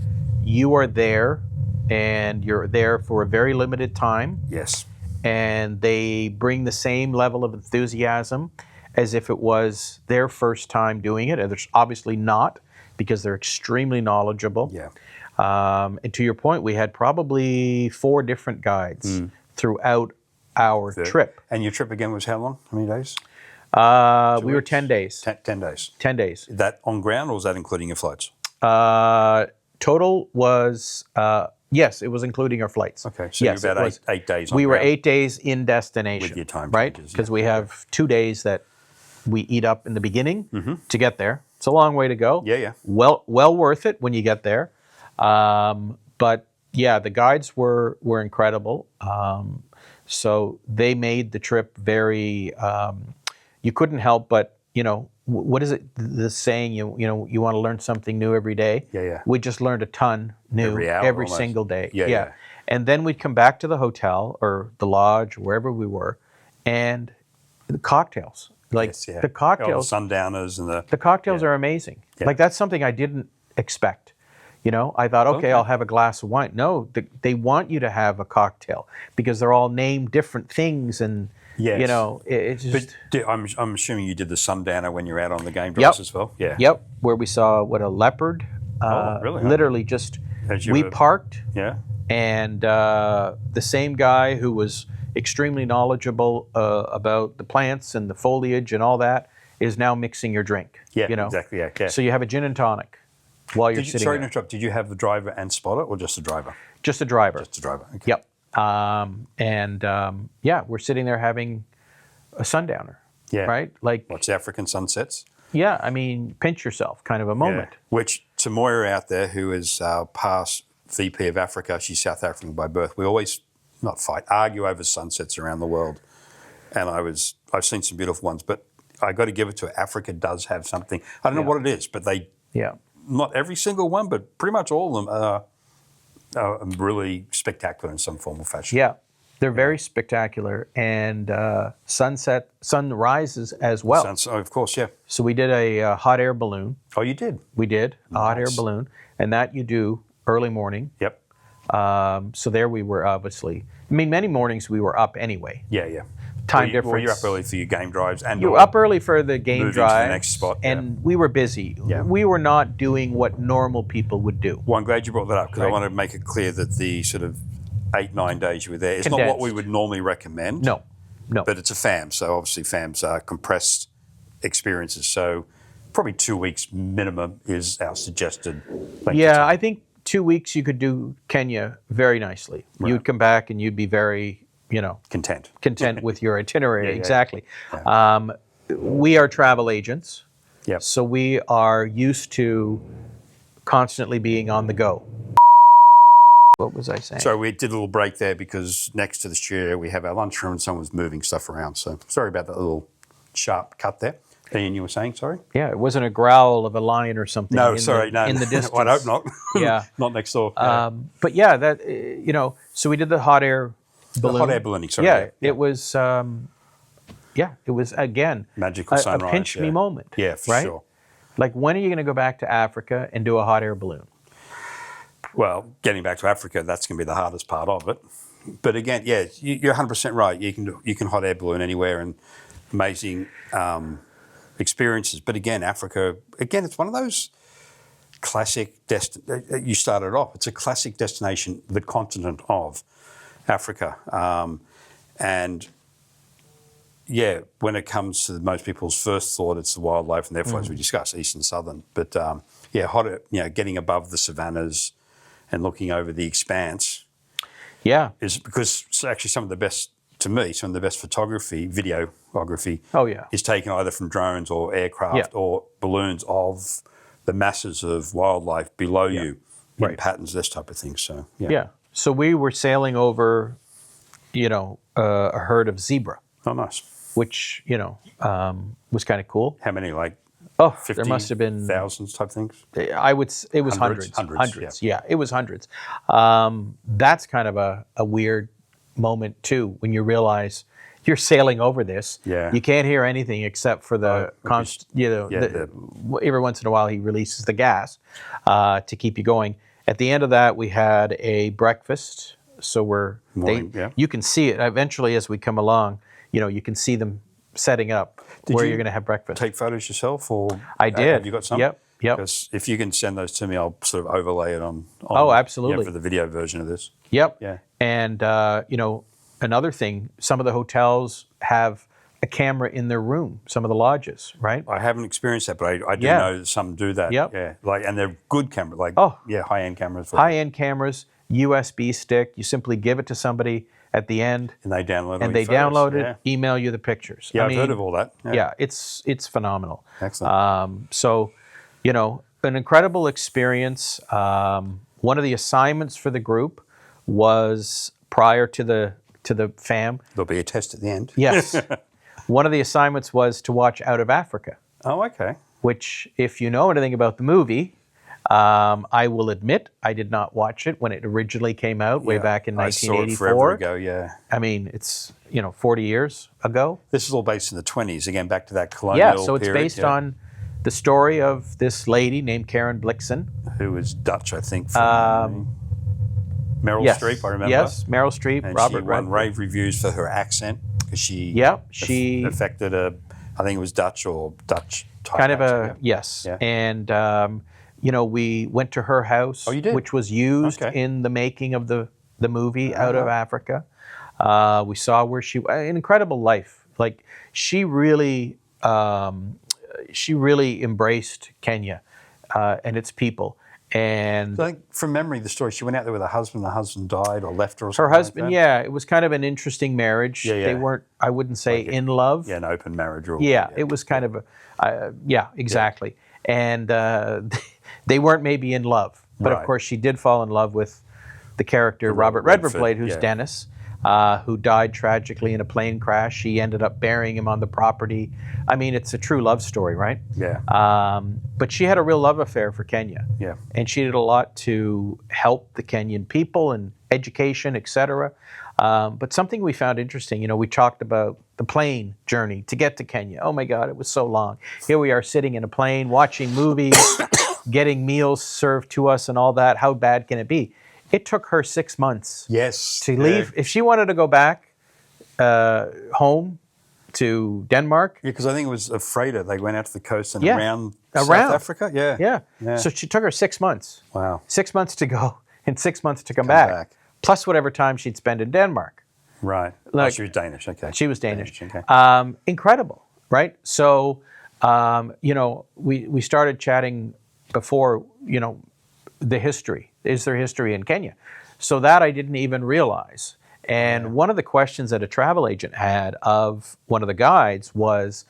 you are there and you're there for a very limited time. Yes. And they bring the same level of enthusiasm as if it was their first time doing it. And there's obviously not, because they're extremely knowledgeable. Yeah. And to your point, we had probably 4 different guides throughout our trip. And your trip again was how long? How many days? We were 10 days. 10 days. 10 days. Is that on ground or was that including your flights? Total was, yes, it was including our flights. Okay, so yes, you're about 8 days on We were ground. 8 days in destination. With your time right? changes, Because we have 2 days that we eat up in the beginning to get there. It's a long way to go. Yeah. Well worth it when you get there. But yeah, the guides were incredible. So they made the trip very. You couldn't help but what is it? The saying you want to learn something new every day. Yeah. We just learned a ton new Every hour, every almost. single day. Yeah. And then we'd come back to the hotel or the lodge, wherever we were, and the cocktails. The cocktails. All the sundowners and The cocktails are amazing. Yeah. Like that's something I didn't expect. I thought, okay, I'll have a glass of wine. No, they want you to have a cocktail because they're all named different things, and it's just. But I'm assuming you did the sundowner when you're out on the game drops as well. Yeah. Yep, where we saw a leopard. Really? Literally, just we parked. Yeah. And the same guy who was extremely knowledgeable about the plants and the foliage and all that is now mixing your drink. Yeah, exactly. Yeah. So you have a gin and tonic. while you're Sorry sitting to there. interrupt. Did you have the driver and spotter, or just the driver? Just a driver. Just the driver. Okay. Yep. We're sitting there having a sundowner. Yeah. Right? Like, Watch the African sunsets. yeah, I mean, pinch yourself kind of a moment. Yeah. Which, to Moira out there, who is our past VP of Africa, she's South African by birth, we always, argue over sunsets around the world. And I've seen some beautiful ones, but I got to give it to her. Africa does have something. I don't know what it is, but Yeah. not every single one, but pretty much all of them are really spectacular in some form or fashion. Yeah. They're very spectacular. And sunrises as well. Of course, yeah. So we did a hot air balloon. Oh, you did? We did a hot air Nice. balloon. And that you do early morning. Yep. So there we were obviously, many mornings we were up anyway. Yeah, yeah. Time Well, difference. you're up early for your game drives. And You were up early for the game moving to the drive. next spot, And we were busy. Yeah. We were not doing what normal people would do. Well, I'm glad you brought that up because I Right. want to make it clear that the sort of 8-9 days you were there, it's not what we Condensed. would normally recommend. No. But it's a FAM, so obviously FAMs are compressed experiences. So probably 2 weeks minimum is our suggested length of Yeah, time. I think 2 weeks you could do Kenya very nicely. You'd come back and you'd be very, Content. content with your itinerary. Yeah. Exactly. We are travel agents, Yep. so we are used to constantly being on the go. What was I saying? So we did a little break there because next to the studio we have our lunchroom and someone was moving stuff around. So sorry about that little sharp cut there. Ian, you were saying, sorry? Yeah, it wasn't a growl of a lion or something. No, in sorry, the, no. in the distance. I hope not. Yeah. Not next door. But yeah, that so we did the hot air balloon. The hot air ballooning, sorry. Yeah, it was. It was again Magical a sunrise. pinch me moment. Yeah, for right? sure. Like, when are you going to go back to Africa and do a hot air balloon? Well, getting back to Africa, that's going to be the hardest part of it. But again, yeah, you're 100% right. You can hot air balloon anywhere and amazing experiences. But again, Africa, it's one of those classic you started off. It's a classic destination, the continent of Africa, and yeah, when it comes to most people's first thought, it's the wildlife, and therefore, as we discussed, east and southern. But getting above the savannas and looking over the expanse Yeah. is because it's actually some of the best videography Oh yeah. is taken either from drones or aircraft Yeah. or balloons of the masses of wildlife below you in Right. patterns, this type of thing. So Yeah. So we were sailing over, a herd of zebra, Oh, nice. which was kind of cool. How many? Like Oh, 50, there must have been thousands type things. It was Hundreds, hundreds. Yeah, it was hundreds. That's kind of a weird moment too, when you realize you're sailing over this. Yeah. You can't hear anything except for the every once in a while he releases the gas to keep you going. At the end of that, we had a breakfast. So Morning, yeah. you can see it eventually as we come along. You can see them setting up where you you're going to have breakfast. Take photos yourself, or I did. Have you got some? Yep. Because if you can send those to me, I'll sort of overlay it on Oh, absolutely. for the video version of this. Yep. Yeah. And another thing, some of the hotels have a camera in their room. Some of the lodges, right? I haven't experienced that, but I do Yeah. know that some do that. Yep. Yeah. And they're good cameras, high-end cameras. High-end cameras, USB stick. You simply give it to somebody at the end, And they download all and your they download photos. it, email you the pictures. Yeah, I I've heard mean, of all that. Yeah, it's phenomenal. Excellent. So, an incredible experience. One of the assignments for the group was prior to the FAM. There'll be a test at the end. Yes. One of the assignments was to watch Out of Africa, Oh, okay. which, if you know anything about the movie, I will admit I did not watch it when it originally came out way back in I saw 1984. it forever ago, yeah. I mean, it's 40 years ago. This is all based in the 20s, again, back to that colonial Yeah, so it's period, based on the story of this lady named Karen Blixen. who was Dutch, I think, from Meryl Yes. Streep, I remember. Yes, Meryl Streep, And Robert she won Redford. rave reviews for her accent because she she affected I think it was Dutch or Dutch type kind of accent, yes. Yeah. And we went to her house, Oh, you did? which was used Okay. in the making of the movie Out of Africa. We saw where an incredible life. Like, she really embraced Kenya and its people. And I think from memory, the story, she went out there with her husband. The husband died or left her. Or her something husband, like that. yeah, it was kind of an interesting marriage. Yeah, yeah. They weren't, I wouldn't say in love. Yeah, an open marriage. Or Yeah, it was kind of a, yeah, exactly. And they weren't maybe in love. But of Right. course, she did fall in love with the character Robert Redford played, who's Dennis, who died tragically in a plane crash. She ended up burying him on the property. I mean, it's a true love story, right? Yeah. But she had a real love affair for Kenya. Yeah. And she did a lot to help the Kenyan people and education, etc. But something we found interesting, we talked about the plane journey to get to Kenya. Oh my God, it was so long. Here we are sitting in a plane, watching movies, getting meals served to us and all that. How bad can it be? It took her 6 months to leave. If she wanted to go back home to Denmark. Yeah, because I think it was a freighter. They went out to the coast and Yeah. around South Africa. Yeah. Yeah. So she took her 6 months. Wow. 6 months to go and 6 months to come back. Plus whatever time she'd spend in Denmark. Right. Like, she was Danish. Okay. She was Danish. Okay. Incredible, right? So, we started chatting before, the history. Is there history in Kenya? So that I didn't even realize. And one of the questions that a travel agent had of one of the guides was,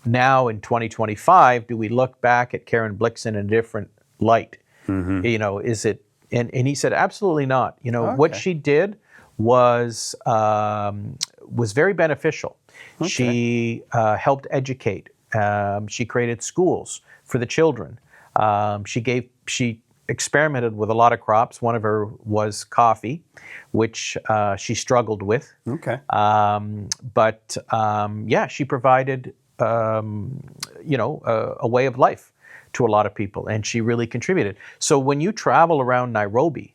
now in 2025, do we look back at Karen Blixen in a different light? Mm-hmm. Is it, and he said, absolutely not. What she did was very beneficial. Okay. She helped educate. She created schools for the children. She experimented with a lot of crops. One of her was coffee, which she struggled with. Okay. She provided, a way of life to a lot of people, and she really contributed. So when you travel around Nairobi,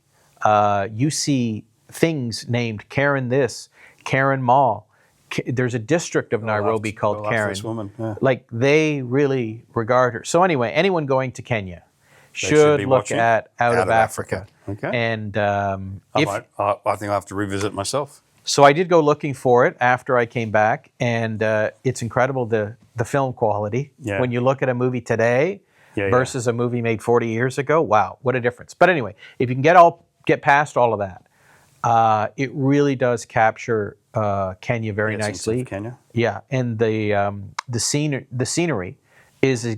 you see things named Karen this, Karen Mall. There's a district of Nairobi called Karen. This woman. Yeah. Like, they really regard her. So anyway, anyone going to Kenya should look at Out of Africa. Okay. And I think I'll have to revisit myself. So I did go looking for it after I came back, and it's incredible, the film quality. Yeah. When you look at a movie today versus a movie made 40 years ago, wow, what a difference. But anyway, if you can get past all of that, it really does capture Kenya very nicely. Kenya. Yeah, and the scenery is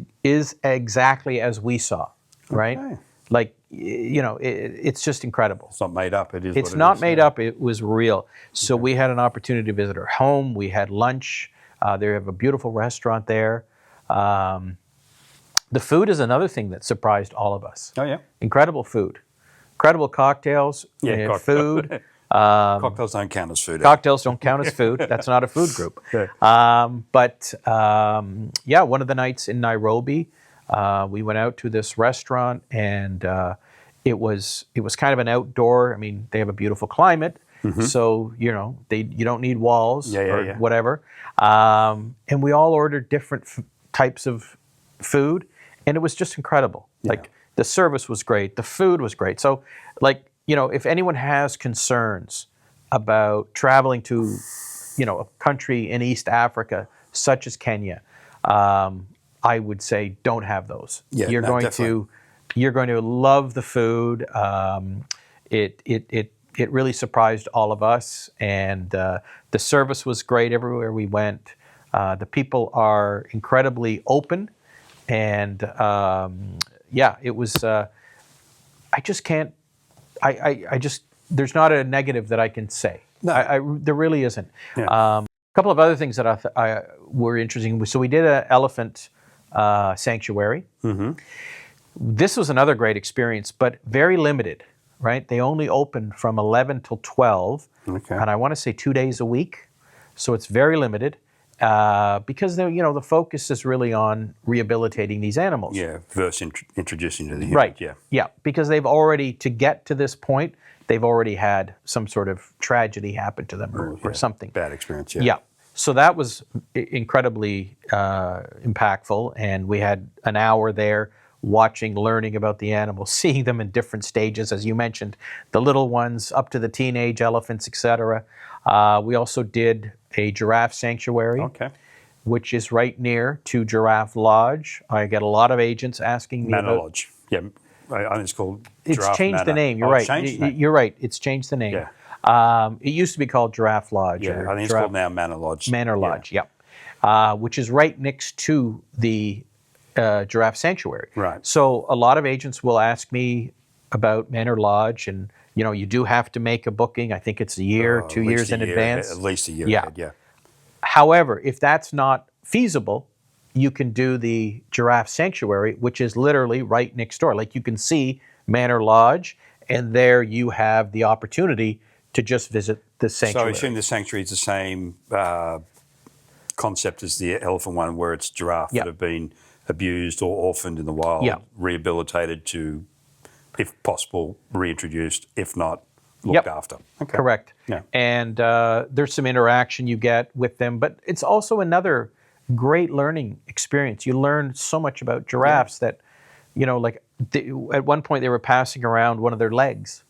exactly as we saw, right? Okay. Like, it's just incredible. It's not made up. It is. It's not made up. It was real. So we had an opportunity to visit her home. We had lunch. They have a beautiful restaurant there. The food is another thing that surprised all of us. Oh yeah. Incredible food, incredible cocktails. Food. Cocktails don't count as food. Cocktails don't count as food. That's not a food group. Okay. One of the nights in Nairobi, we went out to this restaurant, and it was kind of an outdoor. I mean, they have a beautiful climate, so you don't need walls or whatever. And we all ordered different types of food, and it was just incredible. Yeah. Like, the service was great, the food was great. So, if anyone has concerns about traveling to, a country in East Africa such as Kenya, I would say don't have those. Yeah, you're going to love the food. It really surprised all of us, and the service was great everywhere we went. The people are incredibly open, and it was. I just can't. I just, there's not a negative that I can say. No. There really isn't. Yeah. A couple of other things that were interesting. So we did an elephant sanctuary. Mm-hmm. This was another great experience, but very limited, right? They only open from 11 till 12, and I want to say 2 days a week. So it's very limited because the focus is really on rehabilitating these animals. Yeah, versus introducing to the human. Right. Yeah, because they've already, to get to this point, they've already had some sort of tragedy happen to them or something. Bad experience. Yeah. So that was incredibly impactful, and we had an hour there watching, learning about the animals, seeing them in different stages, as you mentioned, the little ones up to the teenage elephants, etc. We also did a giraffe sanctuary, which is right near to Giraffe Lodge. I get a lot of agents asking me Manor Lodge. Yeah. I think it's called It's Giraffe changed the Manor. name. You're Oh, right. it's changed the name. You're right. It's changed the name. Yeah. It used to be called Giraffe Lodge. Yeah, or I think it's Giraffe called now Manor Lodge. Manor Lodge. Yep. Which is right next to the Giraffe Sanctuary. Right. So a lot of agents will ask me about Manor Lodge, and you do have to make a booking. I think it's a year, 2 At least years a in year advance. ahead, at least a year Yeah. ahead, yeah. However, if that's not feasible, you can do the Giraffe Sanctuary, which is literally right next door. Like you can see Manor Lodge, and there you have the opportunity to just visit the So I sanctuary. assume the sanctuary is the same concept as the elephant one, where it's giraffe Yeah. that have been abused or orphaned in the wild, Yeah. rehabilitated to, if possible, reintroduced, if not, looked after. Okay. Correct. Yeah. And there's some interaction you get with them, but it's also another great learning experience. You learn so much about giraffes that, like at one point they were passing around one of their legs,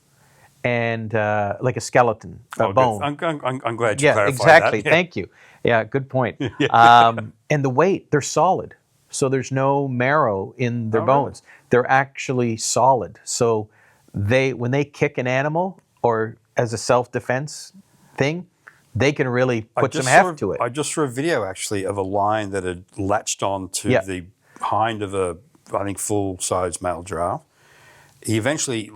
and like a skeleton, a bone. I'm glad you Yeah, clarified exactly. that. Thank you. Yeah, good point. And the weight, they're solid. So there's no marrow in their bones. They're actually solid. So when they kick an animal or as a self-defense thing, they can really put some heft to it. I just saw a video actually of a lion that had latched on to the hind of a, I think, full-size male giraffe. He eventually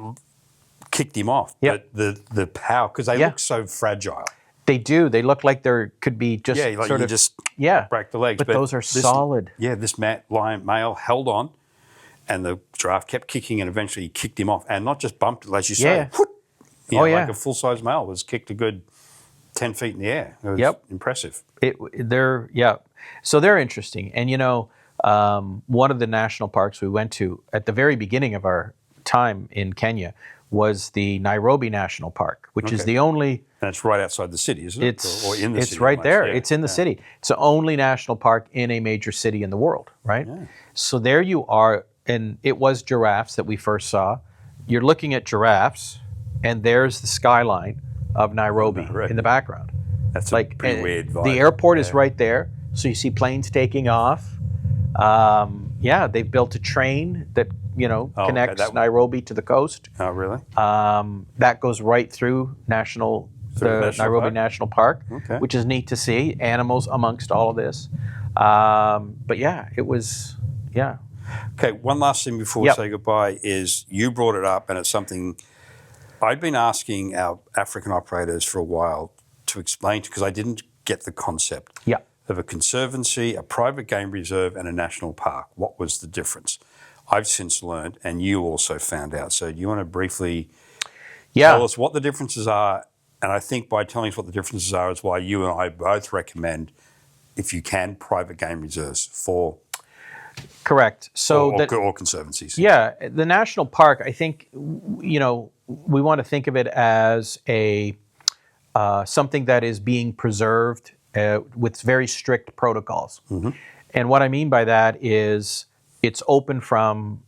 kicked him off. Yep. But the power, because they look so fragile. They do. They look like there could be just Yeah, like sort you of just yeah, break the legs. But those are solid. Yeah, this lion male held on, and the giraffe kept kicking, and eventually he kicked him off, and not just bumped it, as you say. Yeah. Like a full-size male was kicked a good 10 feet in the air. It was impressive. So they're interesting. And one of the national parks we went to at the very beginning of our time in Kenya was the Nairobi National Park, which is the only. And it's right outside the city, isn't it? Or in the city. It's right almost. there. Yeah. It's in the city. It's the only national park in a major city in the world, right? Yeah. So there you are, and it was giraffes that we first saw. You're looking at giraffes, and there's the skyline of Nairobi in the background. That's a pretty weird vibe. The airport is right there, so you see planes taking off. They've built a train that connects Nairobi to the coast. Oh, really? That goes right through the Nairobi National Park, which is neat to see. Animals amongst all of this. It was. Okay, one last thing before we say goodbye is you brought it up, and it's something I'd been asking our African operators for a while to explain, because I didn't get the concept of a conservancy, a private game reserve, and a national park. What was the difference? I've since learned, and you also found out. So do you want to briefly tell us what the differences are? And I think by telling us what the differences are is why you and I both recommend, if you can, private game reserves for correct. So or conservancies. Yeah, the national park, I think, we want to think of it as a something that is being preserved with very strict protocols. Mm-hmm. And what I mean by that is it's open from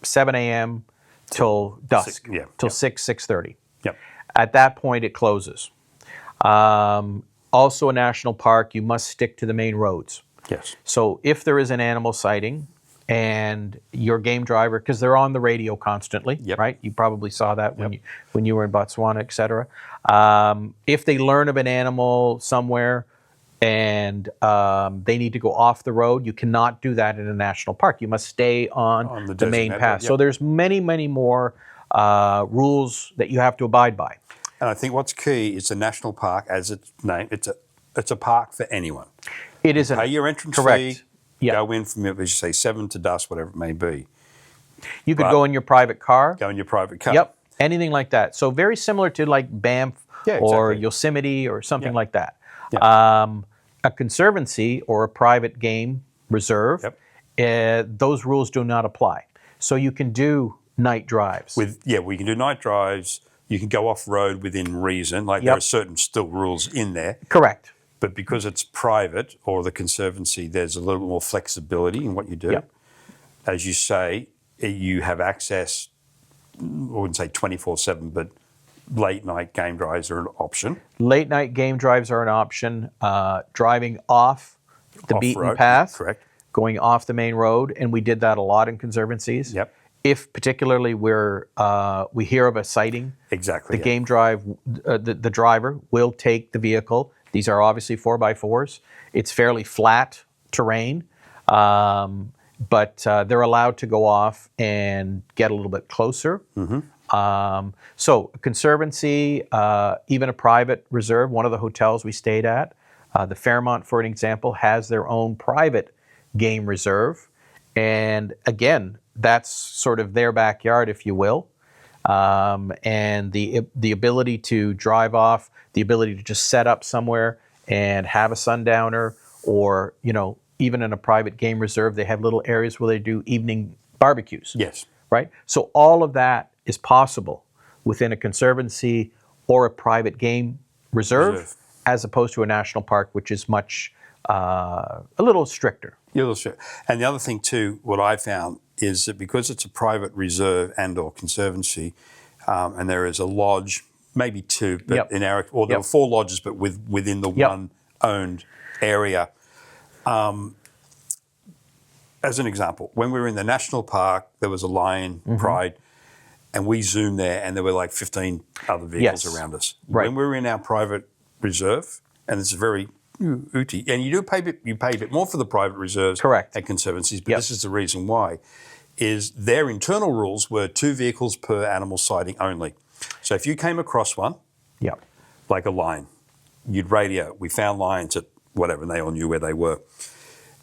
7 a.m. till dusk, till 6:30. Yep. At that point, it closes. Also, a national park, you must stick to the main roads. Yes. So if there is an animal sighting and your game driver, because they're on the radio constantly, right? You probably saw that when you were in Botswana, et cetera. If they learn of an animal somewhere and they need to go off the road, you cannot do that in a national park. You must stay on the main path. So there's many, many more rules that you have to abide by. And I think what's key is the national park, as its name, it's a park for anyone. It is pay your entrance fee, go in from, as you say, 7 to dusk, whatever it may be. You could go in your private car. Go in your private car. Yep, anything like that. So very similar to like Banff or Yosemite or something like that. A conservancy or a private game reserve, those rules do not apply. So you can do night drives. We can do night drives. You can go off-road within reason. Like there are certain still rules in there. Correct. But because it's private or the conservancy, there's a little more flexibility in what you do. Yep. As you say, you have access, I wouldn't say 24/7, but late-night game drives are an option. Late-night game drives are an option. Driving off the beaten path, correct. Going off the main road, and we did that a lot in conservancies. Yep. if particularly we hear of a sighting, Exactly. the game drive, the driver will take the vehicle. These are obviously 4x4s. It's fairly flat terrain, but they're allowed to go off and get a little bit closer. So a conservancy, even a private reserve, one of the hotels we stayed at, the Fairmont, for an example, has their own private game reserve. And again, that's sort of their backyard, if you will. And the ability to drive off, the ability to just set up somewhere and have a sundowner, or, even in a private game reserve, they have little areas where they do evening barbecues. Yes. Right? So all of that is possible within a conservancy or a private game reserve, as opposed to a national park, which is much, a little stricter. And the other thing too, what I found is that because it's a private reserve and or conservancy, and there is a lodge, maybe two, but in our, or there were 4 lodges, but within the one owned area. As an example, when we were in the national park, there was a lion pride, and we zoomed there, and there were like 15 other vehicles around us. Right. When we were in our private reserve, and it's very ooty, and you pay a bit more for the private reserves Correct. at conservancies, but this is the reason why, is their internal rules were 2 vehicles per animal sighting only. So if you came across one, like a lion, you'd radio, we found lions at whatever, and they all knew where they were.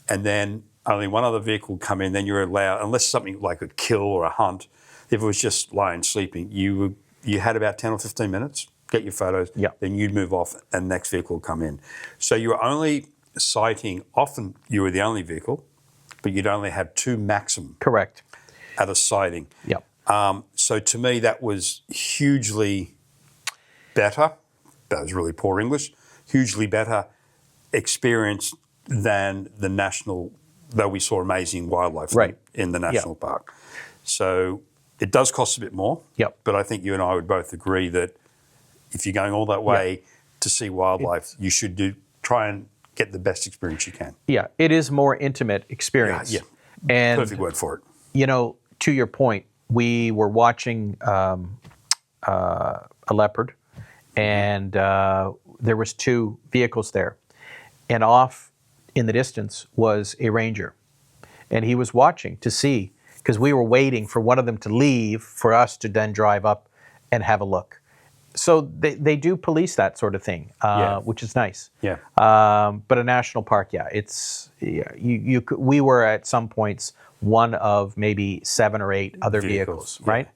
And then only one other vehicle would come in, then you're allowed, unless something like a kill or a hunt, if it was just lions sleeping, you had about 10 or 15 minutes, get your photos, then you'd move off and the next vehicle would come in. So you were only sighting, often you were the only vehicle, but you'd only have 2 maximum. Correct. At a sighting. So to me, that was hugely better. That was really poor English. Hugely better experience than the national, though we saw amazing wildlife in the national park. So it does cost a bit more, but I think you and I would both agree that if you're going all that way to see wildlife, you should try and get the best experience you can. Yeah, it is more intimate experience. Yeah, and perfect word for it. To your point, we were watching a leopard, and there was 2 vehicles there, and off in the distance was a ranger, and he was watching to see, because we were waiting for one of them to leave for us to then drive up and have a look. So they do police that sort of thing, which is nice. But a national park, we were at some points one of maybe 7 or 8 other vehicles, right?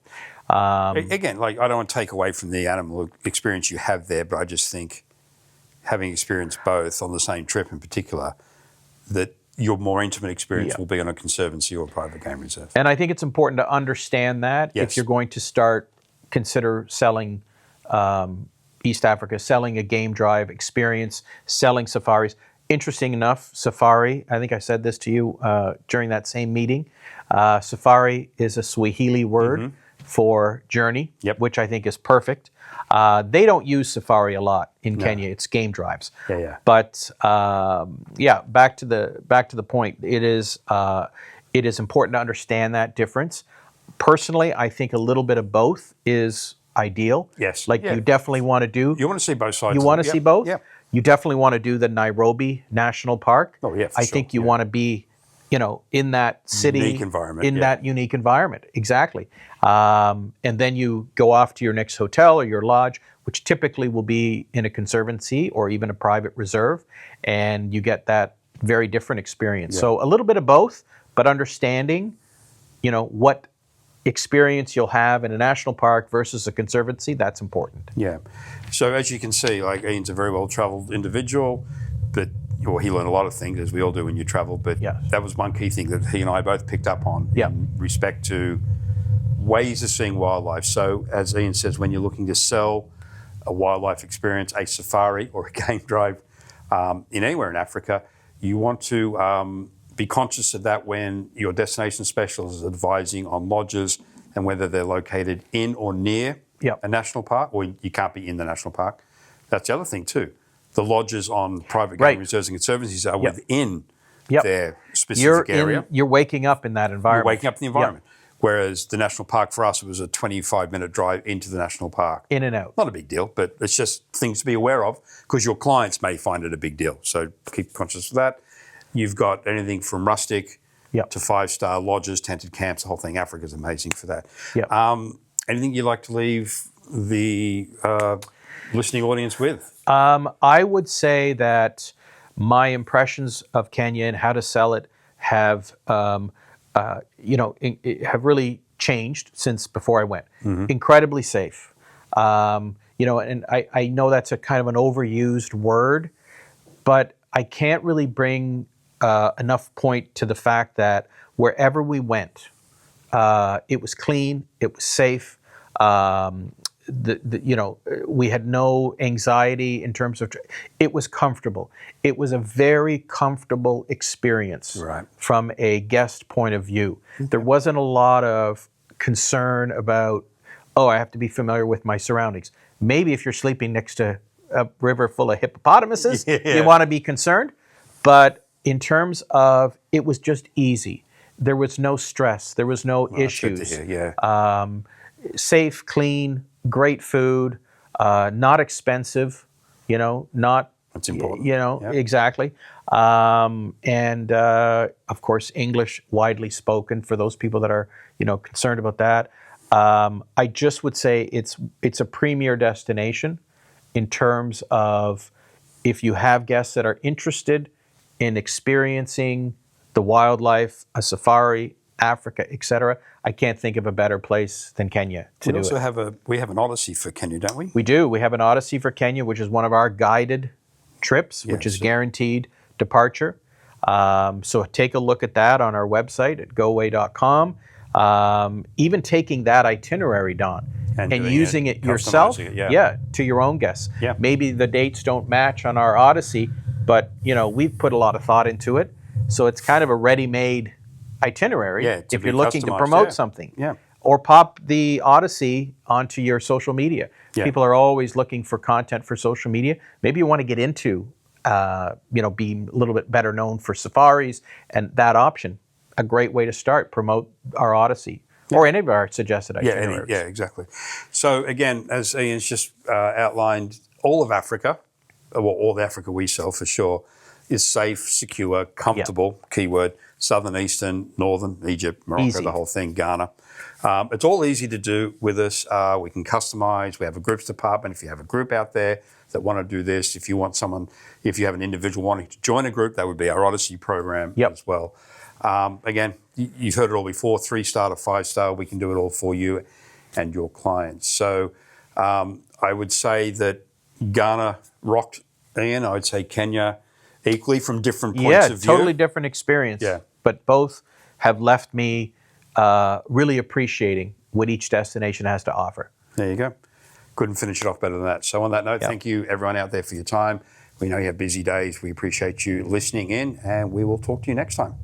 Again, like, I don't want to take away from the animal experience you have there, but I just think having experienced both on the same trip in particular, that your more intimate experience will be on a conservancy or a private game reserve. And I think it's important to understand that if you're going to consider selling East Africa, selling a game drive experience, selling safaris. Interesting enough, safari, I think I said this to you during that same meeting, safari is a Swahili word for journey, which I think is perfect. They don't use safari a lot in Kenya. It's game drives. But back to the point. It is important to understand that difference. Personally, I think a little bit of both is ideal. You definitely want to do. You want to see both sides. You want to see both. You definitely want to do the Nairobi National Park. I think you want to be, in that city, unique environment, that unique environment. Exactly. And then you go off to your next hotel or your lodge, which typically will be in a conservancy or even a private reserve, and you get that very different experience. So a little bit of both, but understanding, what experience you'll have in a national park versus a conservancy, that's important. So as you can see, like, Ian's a very well-traveled individual, but he learned a lot of things, as we all do when you travel, but that was one key thing that he and I both picked up on in respect to ways of seeing wildlife. So as Ian says, when you're looking to sell a wildlife experience, a safari or a game drive in anywhere in Africa, you want to be conscious of that when your destination specialist is advising on lodges and whether they're located in or near a national park, or you can't be in the national park. That's the other thing too. The lodges on private game reserves and conservancies are within their specific area. You're waking up in that environment. You're waking up in the environment. Whereas the national park for us was a 25-minute drive into the national park. In and out. Not a big deal, but it's just things to be aware of because your clients may find it a big deal. So keep conscious of that. You've got anything from rustic to 5-star lodges, tented camps, the whole thing. Africa's amazing for that. Yep. Anything you'd like to leave the listening audience with? I would say that my impressions of Kenya and how to sell it have, have really changed since before I went. Incredibly safe. And I know that's a kind of an overused word, but I can't really bring enough point to the fact that wherever we went, it was clean, it was safe. We had no anxiety in terms of. It was comfortable. It was a very comfortable experience from a guest point of view. There wasn't a lot of concern about, I have to be familiar with my surroundings. Maybe if you're sleeping next to a river full of hippopotamuses, you want to be concerned. But in terms of, it was just easy. There was no stress. There was no issues. That's good to hear, safe, clean, great food, not expensive, not. That's important. Exactly. And of course, English widely spoken for those people that are, concerned about that. I just would say it's a premier destination in terms of if you have guests that are interested in experiencing the wildlife, a safari, Africa, etc. I can't think of a better place than Kenya to do it. We have an Odyssey for Kenya, don't we? We do. We have an Odyssey for Kenya, which is one of our guided trips, which is guaranteed departure. So take a look at that on our website at Goway.com. Even taking that itinerary, Don, and using it yourself, to your own guests. Yeah. Maybe the dates don't match on our Odyssey, but we've put a lot of thought into it. So it's kind of a ready-made itinerary if you're looking to promote something. Yeah. Or pop the Odyssey onto your social media. Yeah. People are always looking for content for social media. Maybe you want to get into, being a little bit better known for safaris, and that option, a great way to start, promote our Odyssey or any of our suggested itineraries. Yeah, exactly. So again, as Ian's just outlined, all of Africa, all of Africa we sell for sure, is safe, secure, comfortable, keyword, southern, eastern, northern, Egypt, Morocco, the whole thing, Ghana. It's all easy to do with us. We can customize. We have a groups department. If you have a group out there that want to do this, if you have an individual wanting to join a group, that would be our Odyssey program as well. Again, you've heard it all before, 3-star to 5-star. We can do it all for you and your clients. So I would say that Ghana rocked, Ian. I would say Kenya equally from different points of view. Yeah, totally different experience. Yeah. But both have left me really appreciating what each destination has to offer. There you go. Couldn't finish it off better than that. So on that note, thank you everyone out there for your time. We know you have busy days. We appreciate you listening in, and we will talk to you next time.